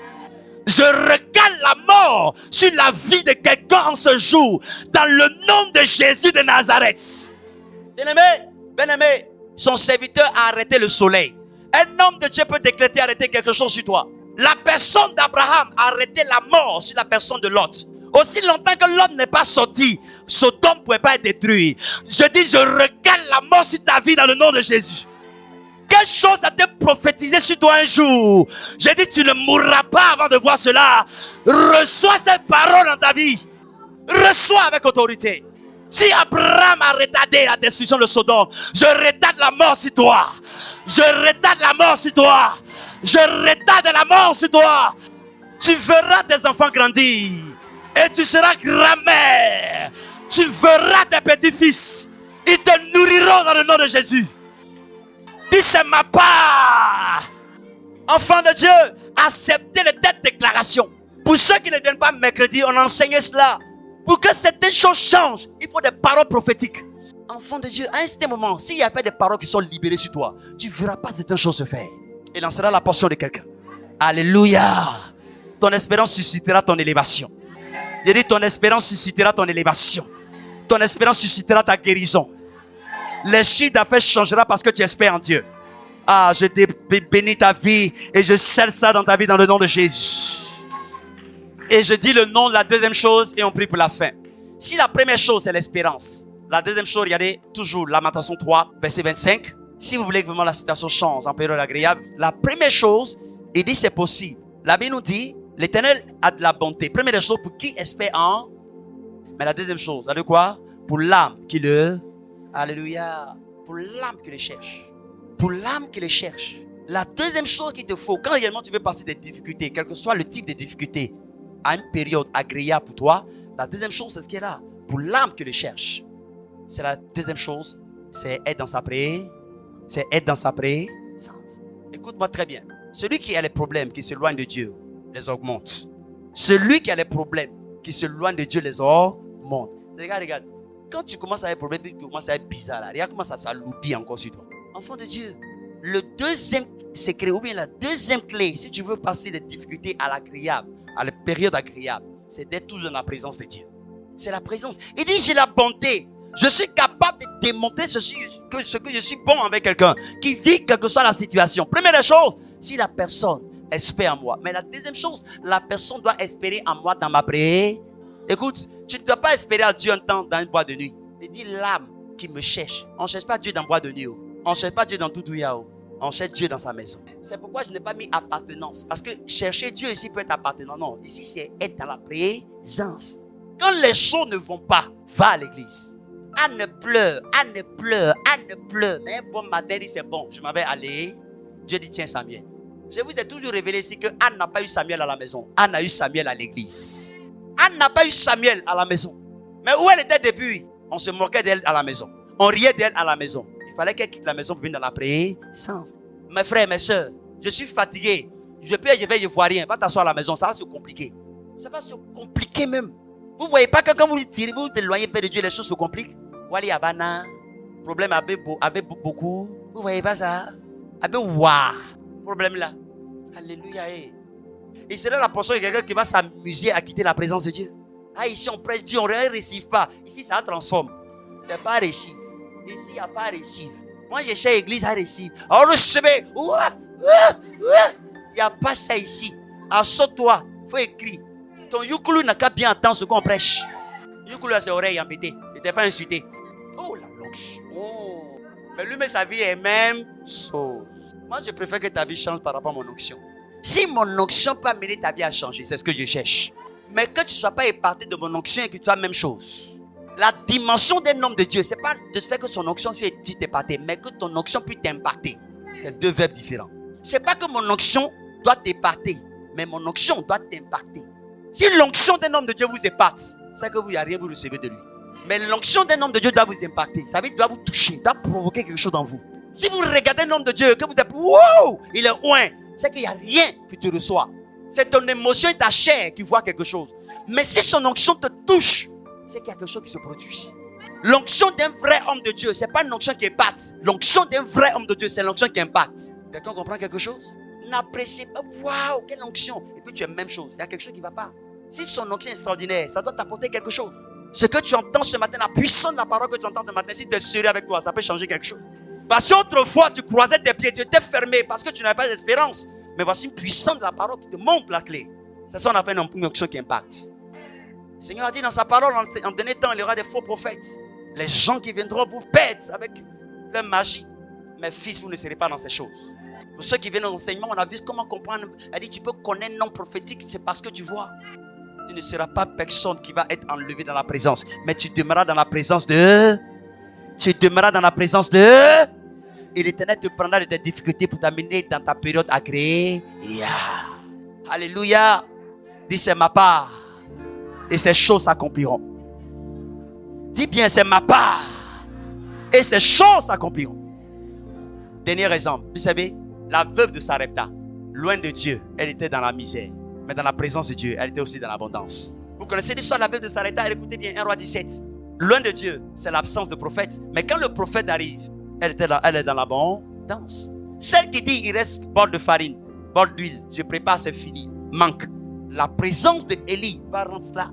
Je recale la mort sur la vie de quelqu'un en ce jour, dans le nom de Jésus de Nazareth. Bien-aimé, son serviteur a arrêté le soleil. Un homme de Dieu peut décréter arrêter quelque chose sur toi. La personne d'Abraham a arrêté la mort sur la personne de Lot. Aussi longtemps que Lot n'est pas sorti, Sodome ne pouvait pas être détruit. Je dis, je recale la mort sur ta vie dans le nom de Jésus. Quelque chose a été prophétisé sur toi un jour. Je dis, tu ne mourras pas avant de voir cela. Reçois cette parole dans ta vie. Reçois avec autorité. Si Abraham a retardé la destruction de Sodome, je retarde la mort sur toi. Je retarde la mort sur toi. Je retarde la mort sur toi. Tu verras tes enfants grandir. Et tu seras grand-mère. Tu verras tes petits-fils. Ils te nourriront dans le nom de Jésus. Dis, c'est ma part. Enfants de Dieu, acceptez les têtes déclarations. Pour ceux qui ne viennent pas mercredi, on enseigne cela. Pour que certaines choses changent, il faut des paroles prophétiques. Enfants de Dieu, à un certain moment, s'il n'y a pas des paroles qui sont libérées sur toi, tu ne verras pas certaines choses se faire. Il en sera la portion de quelqu'un. Alléluia. Ton espérance suscitera ton élévation. J'ai dit, ton espérance suscitera ton élévation. Ton espérance suscitera ta guérison. Les chiffres d'affaires changera parce que tu espères en Dieu. Ah, je bénis ta vie et je scelle ça dans ta vie dans le nom de Jésus. Et je dis le nom de la deuxième chose et on prie pour la fin. Si la première chose c'est l'espérance, la deuxième chose, regardez toujours Lamentation 3, verset 25. Si vous voulez que vraiment la situation change en période agréable, la première chose, il dit c'est possible. La Bible nous dit, l'Éternel a de la bonté. Première chose pour qui espère en. Mais la deuxième chose, c'est de quoi? Pour l'âme qui le. Alléluia. Pour l'âme qui le cherche. Pour l'âme qui le cherche. La deuxième chose qu'il te faut, quand réellement tu veux passer des difficultés, quel que soit le type de difficulté, à une période agréable pour toi, la deuxième chose, c'est ce qui est là. Pour l'âme qui le cherche. C'est la deuxième chose, c'est être dans sa présence. C'est être dans sa présence. Écoute-moi très bien. Celui qui a les problèmes, qui s'éloigne de Dieu, les augmente. Celui qui a les problèmes, qui s'éloigne de Dieu, les augmente. Regarde. Quand tu commences à avoir des problèmes, tu commences à être bizarre là. Regarde comment ça s'alourdit encore sur toi. Enfant de Dieu, le deuxième secret, ou bien la deuxième clé, si tu veux passer des difficultés à l'agréable, à la période agréable, c'est d'être toujours dans la présence de Dieu. C'est la présence. Il dit, j'ai la bonté. Je suis capable de démontrer ce que je suis bon avec quelqu'un qui vit quelle que soit la situation. Première chose, si la personne espère en moi. Mais la deuxième chose, la personne doit espérer en moi dans ma prière. Écoute, tu ne dois pas espérer à Dieu un temps dans une boîte de nuit. Il dit l'âme qui me cherche. On ne cherche pas Dieu dans une boîte de nuit. On ne cherche pas Dieu dans Doudouya. On cherche Dieu dans sa maison. C'est pourquoi je n'ai pas mis appartenance. Parce que chercher Dieu ici peut être appartenant. Non, ici c'est être dans la présence. Quand les choses ne vont pas, va à l'église. Anne pleure. Mais un bon matin, dit c'est bon, je m'en vais aller. Dieu dit tiens Samuel. Je vous ai toujours révélé ici que Anne n'a pas eu Samuel à la maison. Anne a eu Samuel à l'église. Anne n'a pas eu Samuel à la maison. Mais où elle était depuis? On se moquait d'elle à la maison. On riait d'elle à la maison. Il fallait qu'elle quitte la maison pour venir dans la présence. Mes frères, mes soeurs, je suis fatigué. Je vais y voir rien. Va t'asseoir à la maison, ça va se compliquer. Ça va se compliquer même. Vous ne voyez pas que quand vous tirez, vous vous éloignez de Dieu, les choses se compliquent. Wali Abana, problème avec beaucoup. Vous ne voyez pas ça? Avec waouh, problème là. Alléluia. Et c'est là la portion de quelqu'un qui va s'amuser à quitter la présence de Dieu. Ah, ici on prêche Dieu, on ne récive pas. Ici ça transforme. C'est pas récit. Ici il n'y a pas récit. Moi j'ai chez l'église à récit. Alors recevez. Il n'y a pas ça ici. Assois-toi. Il faut écrire. Ton Yukulu n'a qu'à bien entendre ce qu'on prêche. Yukulu a ses oreilles embêtées. Il n'était pas insulté. Oh la l'onction. Oh. Mais lui, mais sa vie est même chose. Moi, je préfère que ta vie change par rapport à mon onction. Si mon onction peut amener ta vie à changer, c'est ce que je cherche. Mais que tu ne sois pas éparté de mon onction et que tu as la même chose. La dimension d'un homme de Dieu, ce n'est pas de faire que son onction puisse t'éparter, mais que ton onction puisse t'impacter. C'est deux verbes différents. Ce n'est pas que mon onction doit t'éparter, mais mon onction doit t'impacter. Si l'onction d'un homme de Dieu vous épate, c'est que vous n'y a rien, vous recevez de lui. Mais l'onction d'un homme de Dieu doit vous impacter. Ça veut dire doit vous toucher, doit provoquer quelque chose dans vous. Si vous regardez un homme de Dieu, que vous êtes wow, il est loin, c'est qu'il n'y a rien que tu reçois. C'est ton émotion et ta chair qui voit quelque chose. Mais si son onction te touche, c'est qu'il y a quelque chose qui se produit. L'onction d'un vrai homme de Dieu, ce n'est pas une onction qui impacte. L'onction d'un vrai homme de Dieu, c'est l'onction qui impacte. Quelqu'un comprend quelque chose? N'appréciez pas, waouh, quelle onction. Et puis tu as la même chose, il y a quelque chose qui ne va pas. Si son onction est extraordinaire, ça doit t'apporter quelque chose. Ce que tu entends ce matin, la puissance de la parole que tu entends ce matin, si tu es sérieux avec toi, ça peut changer quelque chose. Parce qu'autrefois, tu croisais tes pieds, tu étais fermé parce que tu n'avais pas d'espérance. Mais voici une puissance de la parole qui te montre la clé. C'est ça qu'on appelle une onction qui impacte. Le Seigneur a dit dans sa parole, en dernier temps, il y aura des faux prophètes. Les gens qui viendront vous perdre avec leur magie. Mais fils, vous ne serez pas dans ces choses. Pour ceux qui viennent aux enseignements, on a vu comment comprendre. Elle dit, tu peux connaître un nom prophétique, c'est parce que tu vois. Tu ne seras pas personne qui va être enlevé dans la présence. Mais tu demeureras dans la présence de... Tu demeureras dans la présence de... Et l'Éternel te prendra de tes difficultés pour t'amener dans ta période agréée. Yeah. Alléluia. Dis, c'est ma part. Et ces choses s'accompliront. Dis bien, c'est ma part. Et ces choses s'accompliront. Dernier exemple. Vous savez, la veuve de Sarepta, loin de Dieu, elle était dans la misère. Mais dans la présence de Dieu, elle était aussi dans l'abondance. Vous connaissez l'histoire de la veuve de Sarepta? Écoutez bien, 1 Roi 17. Loin de Dieu, c'est l'absence de prophète. Mais quand le prophète arrive, elle est dans l'abondance. Celle qui dit, il reste bord de farine, bord d'huile, je prépare, c'est fini, manque. La présence de Élie va rendre cela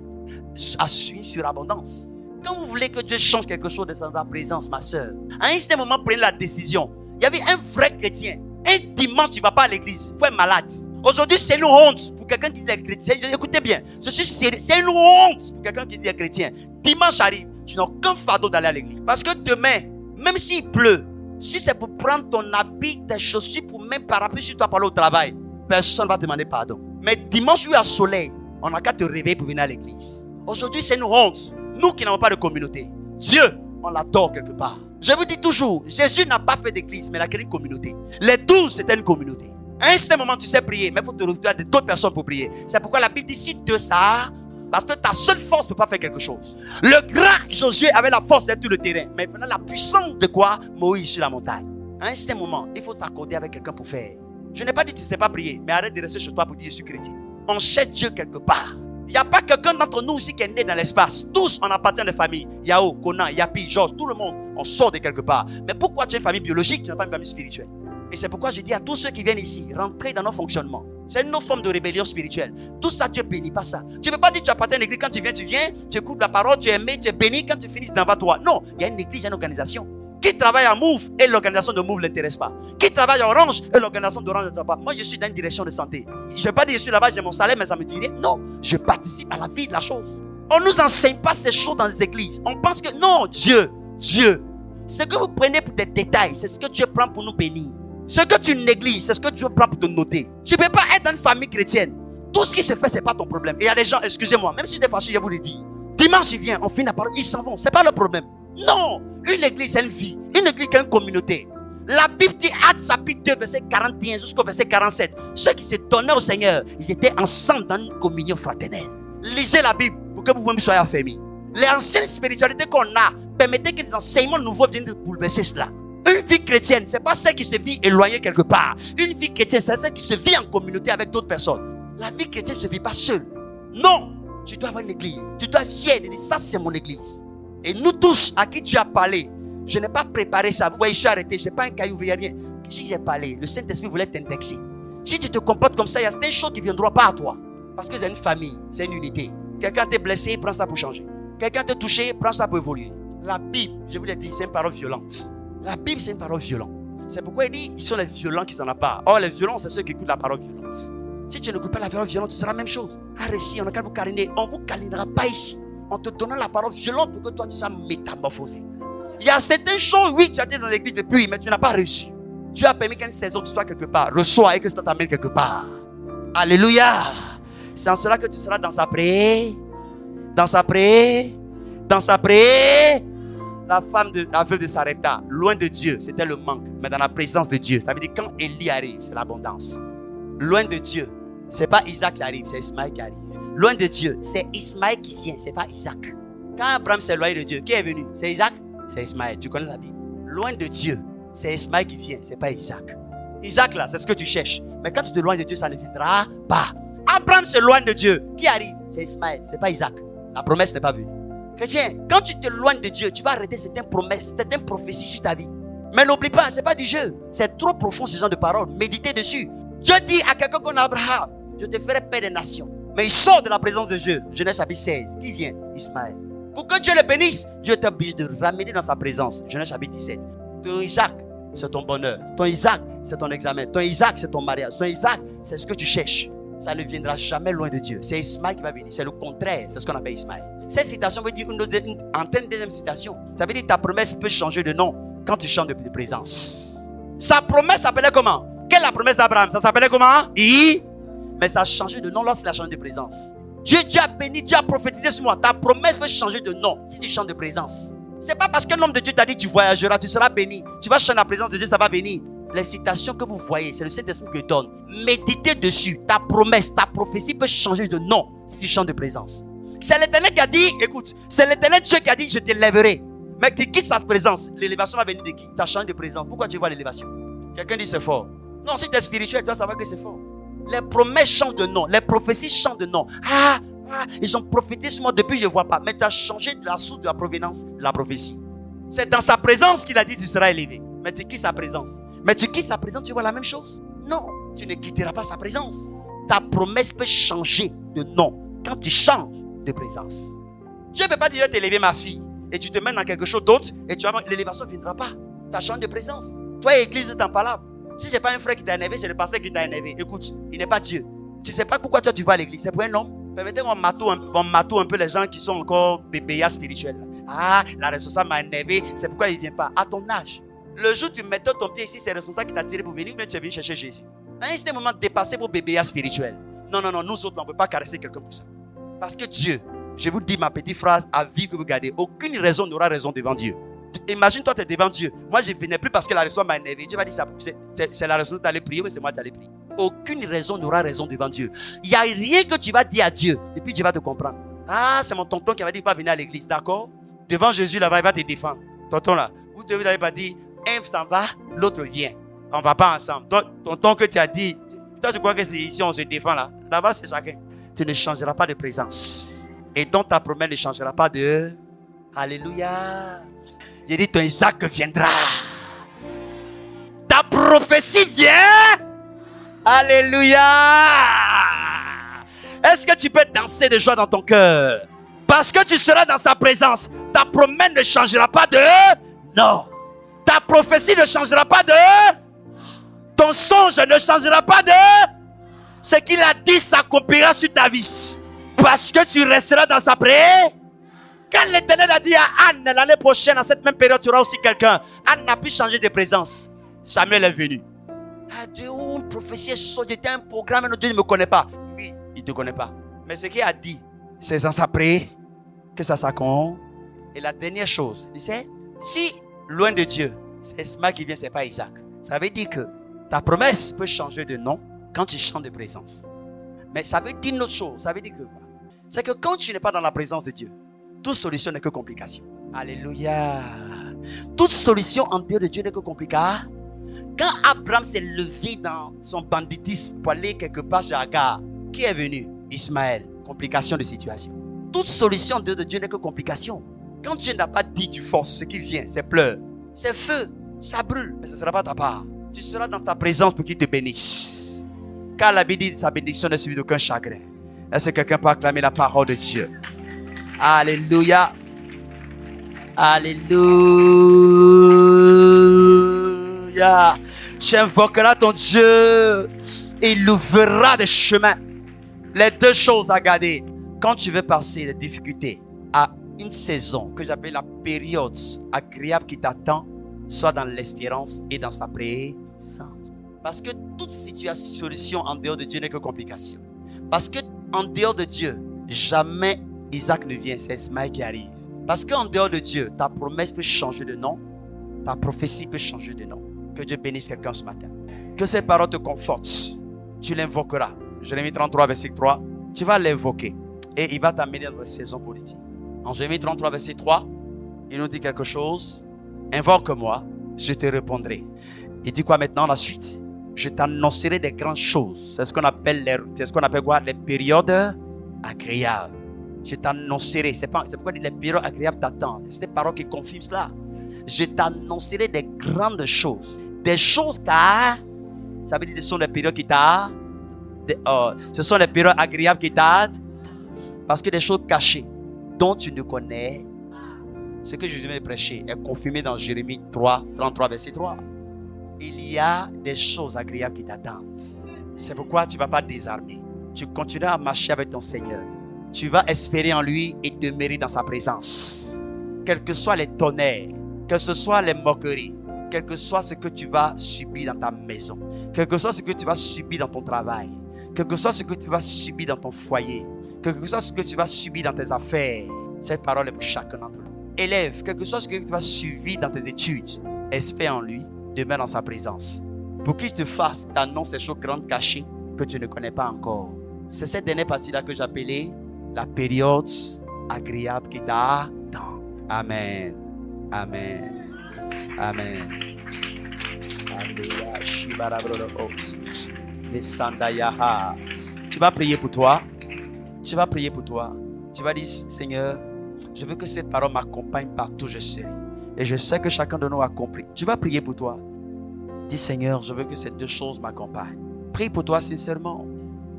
assuré sur abondance. Quand vous voulez que Dieu change quelque chose dans ta présence, ma soeur, à un certain moment, prenez la décision. Il y avait un vrai chrétien. Un dimanche, tu ne vas pas à l'église. Il faut être malade. Aujourd'hui, c'est une honte pour quelqu'un qui est chrétien. Écoutez bien, c'est une honte pour quelqu'un qui est chrétien. Dimanche arrive, tu n'as aucun fardeau d'aller à l'église. Parce que demain, même s'il pleut, si c'est pour prendre ton habit, tes chaussures, pour même parapluie sur toi pour aller au travail, personne ne va te demander pardon. Mais dimanche, où il y a soleil, on n'a qu'à te réveiller pour venir à l'église. Aujourd'hui, c'est une honte. Nous qui n'avons pas de communauté, Dieu, on l'adore quelque part. Je vous dis toujours, Jésus n'a pas fait d'église, mais il a créé une communauté. Les 12, c'était une communauté. À un certain moment, tu sais prier, mais il faut te retrouver d'autres personnes pour prier. C'est pourquoi la Bible dit, si Dieu ça, parce que ta seule force ne peut pas faire quelque chose. Le grand Josué avait la force d'être tout le terrain, mais maintenant la puissance de quoi? Moïse sur la montagne. À un certain moment, il faut s'accorder avec quelqu'un pour faire. Je n'ai pas dit que tu ne sais pas prier, mais arrête de rester chez toi pour dire je suis chrétien. On cherche Dieu quelque part. Il n'y a pas quelqu'un d'entre nous ici qui est né dans l'espace. Tous, on appartient à des familles. Yao, Conan, Yapi, Georges, tout le monde, on sort de quelque part. Mais pourquoi tu as une famille biologique, tu n'as pas une famille spirituelle? Et c'est pourquoi je dis à tous ceux qui viennent ici, rentrez dans nos fonctionnements. C'est une autre forme de rébellion spirituelle. Tout ça, Dieu bénit pas ça. Tu ne peux pas dire que tu appartiens à l'église. Quand tu viens, tu écoutes la parole, tu es aimé, tu es béni. Quand tu finis devant toi. Non, il y a une église, il y a une organisation. Qui travaille à Move et l'organisation de Move ne l'intéresse pas. Qui travaille à Orange et l'organisation d'Orange ne l'intéresse pas. Moi, je suis dans une direction de santé. Je ne vais pas dire que je suis là-bas, j'ai mon salaire, mais ça me dit rien. Non, je participe à la vie de la chose. On ne nous enseigne pas ces choses dans les églises. On pense que non, Dieu. Ce que vous prenez pour des détails, c'est ce que Dieu prend pour nous bénir. Ce que tu négliges, c'est ce que Dieu prend pour te noter. Tu ne peux pas être dans une famille chrétienne. Tout ce qui se fait, ce n'est pas ton problème. Et il y a des gens, excusez-moi, même si des fois, je vous le dis. Dimanche, il vient, on finit la parole, ils s'en vont. Ce n'est pas le problème. Non, une église, c'est une vie. Une église, c'est une communauté. La Bible dit, Actes chapitre 2, verset 41 jusqu'au verset 47. Ceux qui se donnaient au Seigneur, ils étaient ensemble dans une communion fraternelle. Lisez la Bible pour que vous-même soyez affermis. Les anciennes spiritualités qu'on a permettaient que les enseignements nouveaux viennent de bouleverser cela. Une vie chrétienne, ce n'est pas celle qui se vit éloignée quelque part. Une vie chrétienne, c'est celle qui se vit en communauté avec d'autres personnes. La vie chrétienne ne se vit pas seule. Non. Tu dois avoir une église. Tu dois être fier de dire ça, c'est mon église. Et nous tous à qui tu as parlé, je n'ai pas préparé ça. Vous voyez, je suis arrêté. Je n'ai pas un caillou, il n'y a rien. Si j'ai parlé, le Saint-Esprit voulait t'indexer. Si tu te comportes comme ça, il y a certaines choses qui ne viendront pas à toi. Parce que c'est une famille, c'est une unité. Quelqu'un t'est blessé, prends ça pour changer. Quelqu'un t'est touché, prends ça pour évoluer. La Bible, je vous l'ai dit, c'est une parole violente. La Bible, c'est une parole violente. C'est pourquoi il dit, ils sont les violents qui s'en ont pas. Or, les violents, c'est ceux qui écoutent la parole violente. Si tu n'écoutes pas la parole violente, ce sera la même chose. Un récit, on n'a qu'à vous câliner. On ne vous câlinera pas ici. En te donnant la parole violente pour que toi, tu sois métamorphosé. Il y a certaines choses, oui, tu as été dans l'église depuis, mais tu n'as pas reçu. Dieu a permis qu'une saison tu sois quelque part. Reçois et que ça t'amène quelque part. Alléluia. C'est en cela que tu seras dans sa prière. Dans sa prière. Dans sa prière. La veuve de Sarepta, loin de Dieu, c'était le manque. Mais dans la présence de Dieu, ça veut dire quand Élie arrive, c'est l'abondance. Loin de Dieu, c'est pas Isaac qui arrive, c'est Ismaël qui arrive. Loin de Dieu, c'est Ismaël qui vient, c'est pas Isaac. Quand Abraham s'est éloigné de Dieu, qui est venu? C'est Isaac? C'est Ismaël. Tu connais la Bible. Loin de Dieu, c'est Ismaël qui vient, c'est pas Isaac. Isaac là, c'est ce que tu cherches. Mais quand tu te éloignes de Dieu, ça ne viendra pas. Abraham s'éloigne de Dieu. Qui arrive? C'est Ismaël, c'est pas Isaac. La promesse n'est pas venue. Chrétien, quand tu t'éloignes de Dieu, tu vas arrêter certaines promesses, certaines prophéties sur ta vie. Mais n'oublie pas, ce n'est pas du jeu. C'est trop profond ce genre de paroles. Méditez dessus. Dieu dit à quelqu'un comme Abraham, je te ferai père des nations. Mais il sort de la présence de Dieu. Genèse chapitre 16. Qui vient? Ismaël. Pour que Dieu le bénisse, Dieu est obligé de ramener dans sa présence. Genèse chapitre 17. Ton Isaac, c'est ton bonheur. Ton Isaac, c'est ton examen. Ton Isaac, c'est ton mariage. Ton Isaac, c'est ce que tu cherches. Ça ne viendra jamais loin de Dieu. C'est Ismaël qui va venir. C'est le contraire. C'est ce qu'on appelle Ismaël. Cette citation veut dire une deuxième citation. Ça veut dire que ta promesse peut changer de nom quand tu changes de présence. Sa promesse s'appelait comment? Quelle est la promesse d'Abraham? Ça s'appelait comment? Mais ça a changé de nom lorsqu'il a changé de présence. Dieu a béni, Dieu a prophétisé sur moi. Ta promesse veut changer de nom si tu changes de présence. C'est pas parce que l'homme de Dieu t'a dit tu voyageras, tu seras béni. Tu vas changer la présence de Dieu, ça va venir. Les citations que vous voyez, c'est le Saint-Esprit qui donne. Méditez dessus. Ta promesse, ta prophétie peut changer de nom si tu changes de présence. C'est l'Éternel qui a dit, écoute, c'est l'Éternel Dieu qui a dit, je t'élèverai. Mais tu quittes sa présence. L'élévation va venir de qui? Tu as changé de présence. Pourquoi tu vois l'élévation? Quelqu'un dit c'est fort. Non, si tu es spirituel, tu vas savoir que c'est fort. Les promesses changent de nom. Les prophéties changent de nom. Ils ont prophétisé sur moi depuis, je ne vois pas. Mais tu as changé de la source de la provenance de la prophétie. C'est dans sa présence qu'il a dit, tu seras élevé. Mais tu quittes sa présence. Mais tu quittes sa présence, tu vois la même chose? Non, tu ne quitteras pas sa présence. Ta promesse peut changer de nom quand tu changes de présence. Dieu ne peut pas dire t'élever ma fille et tu te mets dans quelque chose d'autre et l'élévation ne viendra pas. Tu as changé de présence. Toi, église, t'en parles. Si ce n'est pas un frère qui t'a énervé, c'est le pasteur qui t'a énervé. Écoute, il n'est pas Dieu. Tu ne sais pas pourquoi toi tu vas à l'église. C'est pour un homme. Permettez qu'on matoue un peu les gens qui sont encore bébéas spirituels. La responsable m'a énervé, c'est pourquoi il ne vient pas. À ton âge, le jour où tu mets ton pied ici, c'est le responsable qui t'a tiré pour venir, mais tu es venu chercher Jésus. C'est un moment de dépasser vos bébéas spirituels. Non, nous autres, on ne peut pas caresser quelqu'un pour ça. Parce que Dieu, je vous dis ma petite phrase à vie que vous gardez, aucune raison n'aura raison devant Dieu. Imagine-toi, tu es devant Dieu. Moi, je ne venais plus parce que la raison m'a énervé. Dieu va dire, c'est la raison d'aller prier, mais c'est moi qui allais prier. Aucune raison n'aura raison devant Dieu. Il n'y a rien que tu vas dire à Dieu, et puis Dieu va te comprendre. C'est mon tonton qui va dire, pas venir à l'église, d'accord? Devant Jésus, là-bas, il va te défendre. Tonton, là, vous devez pas dire, un s'en va, l'autre vient. On ne va pas ensemble. Tonton que tu as dit, toi, tu crois que c'est ici, on se défend, là? Là-bas, c'est chacun. Tu ne changeras pas de présence. Et donc ta promesse ne changera pas de... Alléluia. J'ai dit, ton Isaac viendra. Ta prophétie vient. Alléluia. Est-ce que tu peux danser de joie dans ton cœur? Parce que tu seras dans sa présence. Ta promesse ne changera pas de... Non. Ta prophétie ne changera pas de... Ton songe ne changera pas de... Ce qu'il a dit s'accomplira sur ta vie. Parce que tu resteras dans sa prière. Quand l'Éternel a dit à Anne, l'année prochaine, à cette même période, tu auras aussi quelqu'un. Anne n'a plus changé de présence. Samuel est venu. Dieu, une prophétie est sortie, un programme, Dieu ne me connaît pas. Oui, il ne te connaît pas. Mais ce qu'il a dit, c'est dans sa prière que ça s'accomplit. Et la dernière chose, tu sais, si loin de Dieu, c'est Ismaël qui vient, ce n'est pas Isaac. Ça veut dire que ta promesse peut changer de nom quand tu changes de présence. Mais ça veut dire une autre chose. Ça veut dire que c'est que quand tu n'es pas dans la présence de Dieu, toute solution n'est que complication. Alléluia. Toute solution en dehors de Dieu n'est que complication. Quand Abraham s'est levé dans son banditisme pour aller quelque part chez Agar, qui est venu? Ismaël. complication de situation. Toute solution en dehors de Dieu n'est que complication. Quand Dieu n'a pas dit, tu forces. Ce qui vient, c'est pleurs, c'est feu, ça brûle. Mais ce ne sera pas ta part. Tu seras dans ta présence pour qu'il te bénisse. Car la Bible dit sa bénédiction n'est suivie d'aucun chagrin. Est-ce que quelqu'un peut acclamer la parole de Dieu? Alléluia. Alléluia. Tu invoqueras ton Dieu. Il ouvrira des chemins. Les deux choses à garder. Quand tu veux passer les difficultés à une saison que j'appelle la période agréable qui t'attend, soit dans l'espérance et dans sa présence. Parce que toute solution en dehors de Dieu n'est que complication. Parce que en dehors de Dieu, jamais Isaac ne vient, c'est Ismaël qui arrive. Parce qu'en dehors de Dieu, ta promesse peut changer de nom, ta prophétie peut changer de nom. Que Dieu bénisse quelqu'un ce matin. Que ces paroles te confortent. Tu l'invoqueras. Jérémie 33, verset 3. Tu vas l'invoquer et il va t'amener dans la saison politique. En Jérémie 33, verset 3, il nous dit quelque chose. Invoque-moi, je te répondrai. Il dit quoi maintenant, la suite? Je t'annoncerai des grandes choses. C'est ce qu'on appelle quoi? Les périodes agréables. Je t'annoncerai. C'est pourquoi les périodes agréables t'attendent. C'est des paroles qui confirment cela. Je t'annoncerai des grandes choses. Des choses car, ça veut dire que ce sont des périodes qui t'attendent. Ce sont les périodes agréables qui t'attendent. Parce que des choses cachées dont tu ne connais. Ce que je viens de prêcher est confirmé dans Jérémie 3, 33, verset 3. Il y a des choses agréables qui t'attendent. C'est pourquoi tu ne vas pas désarmer. Tu continueras à marcher avec ton Seigneur. Tu vas espérer en lui et demeurer dans sa présence. Quels que soient les tonnerres, que ce soit les moqueries, quel que soit ce que tu vas subir dans ta maison, quel que soit ce que tu vas subir dans ton travail, quel que soit ce que tu vas subir dans ton foyer, quel que soit ce que tu vas subir dans tes affaires, cette parole est pour chacun d'entre nous. Élève, quel que soit ce que tu vas subir dans tes études, espère en lui, demeure dans sa présence. Pour qu'il te fasse, t'annonce ces choses grandes cachées que tu ne connais pas encore. C'est cette dernière partie-là que j'appelais la période agréable qui t'attend. Amen. Amen. Amen. Tu vas prier pour toi. Tu vas prier pour toi. Tu vas dire, Seigneur, je veux que cette parole m'accompagne partout où je serai. Et je sais que chacun de nous a compris. Tu vas prier pour toi. Dis, Seigneur, je veux que ces deux choses m'accompagnent. Prie pour toi sincèrement.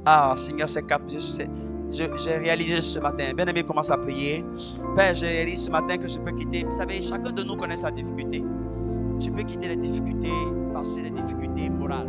Ah, Seigneur, j'ai réalisé ce matin. Bien-aimé, commence à prier. Père, j'ai réalisé ce matin que je peux quitter. Vous savez, chacun de nous connaît sa difficulté. Tu peux quitter les difficultés, passer les difficultés morales.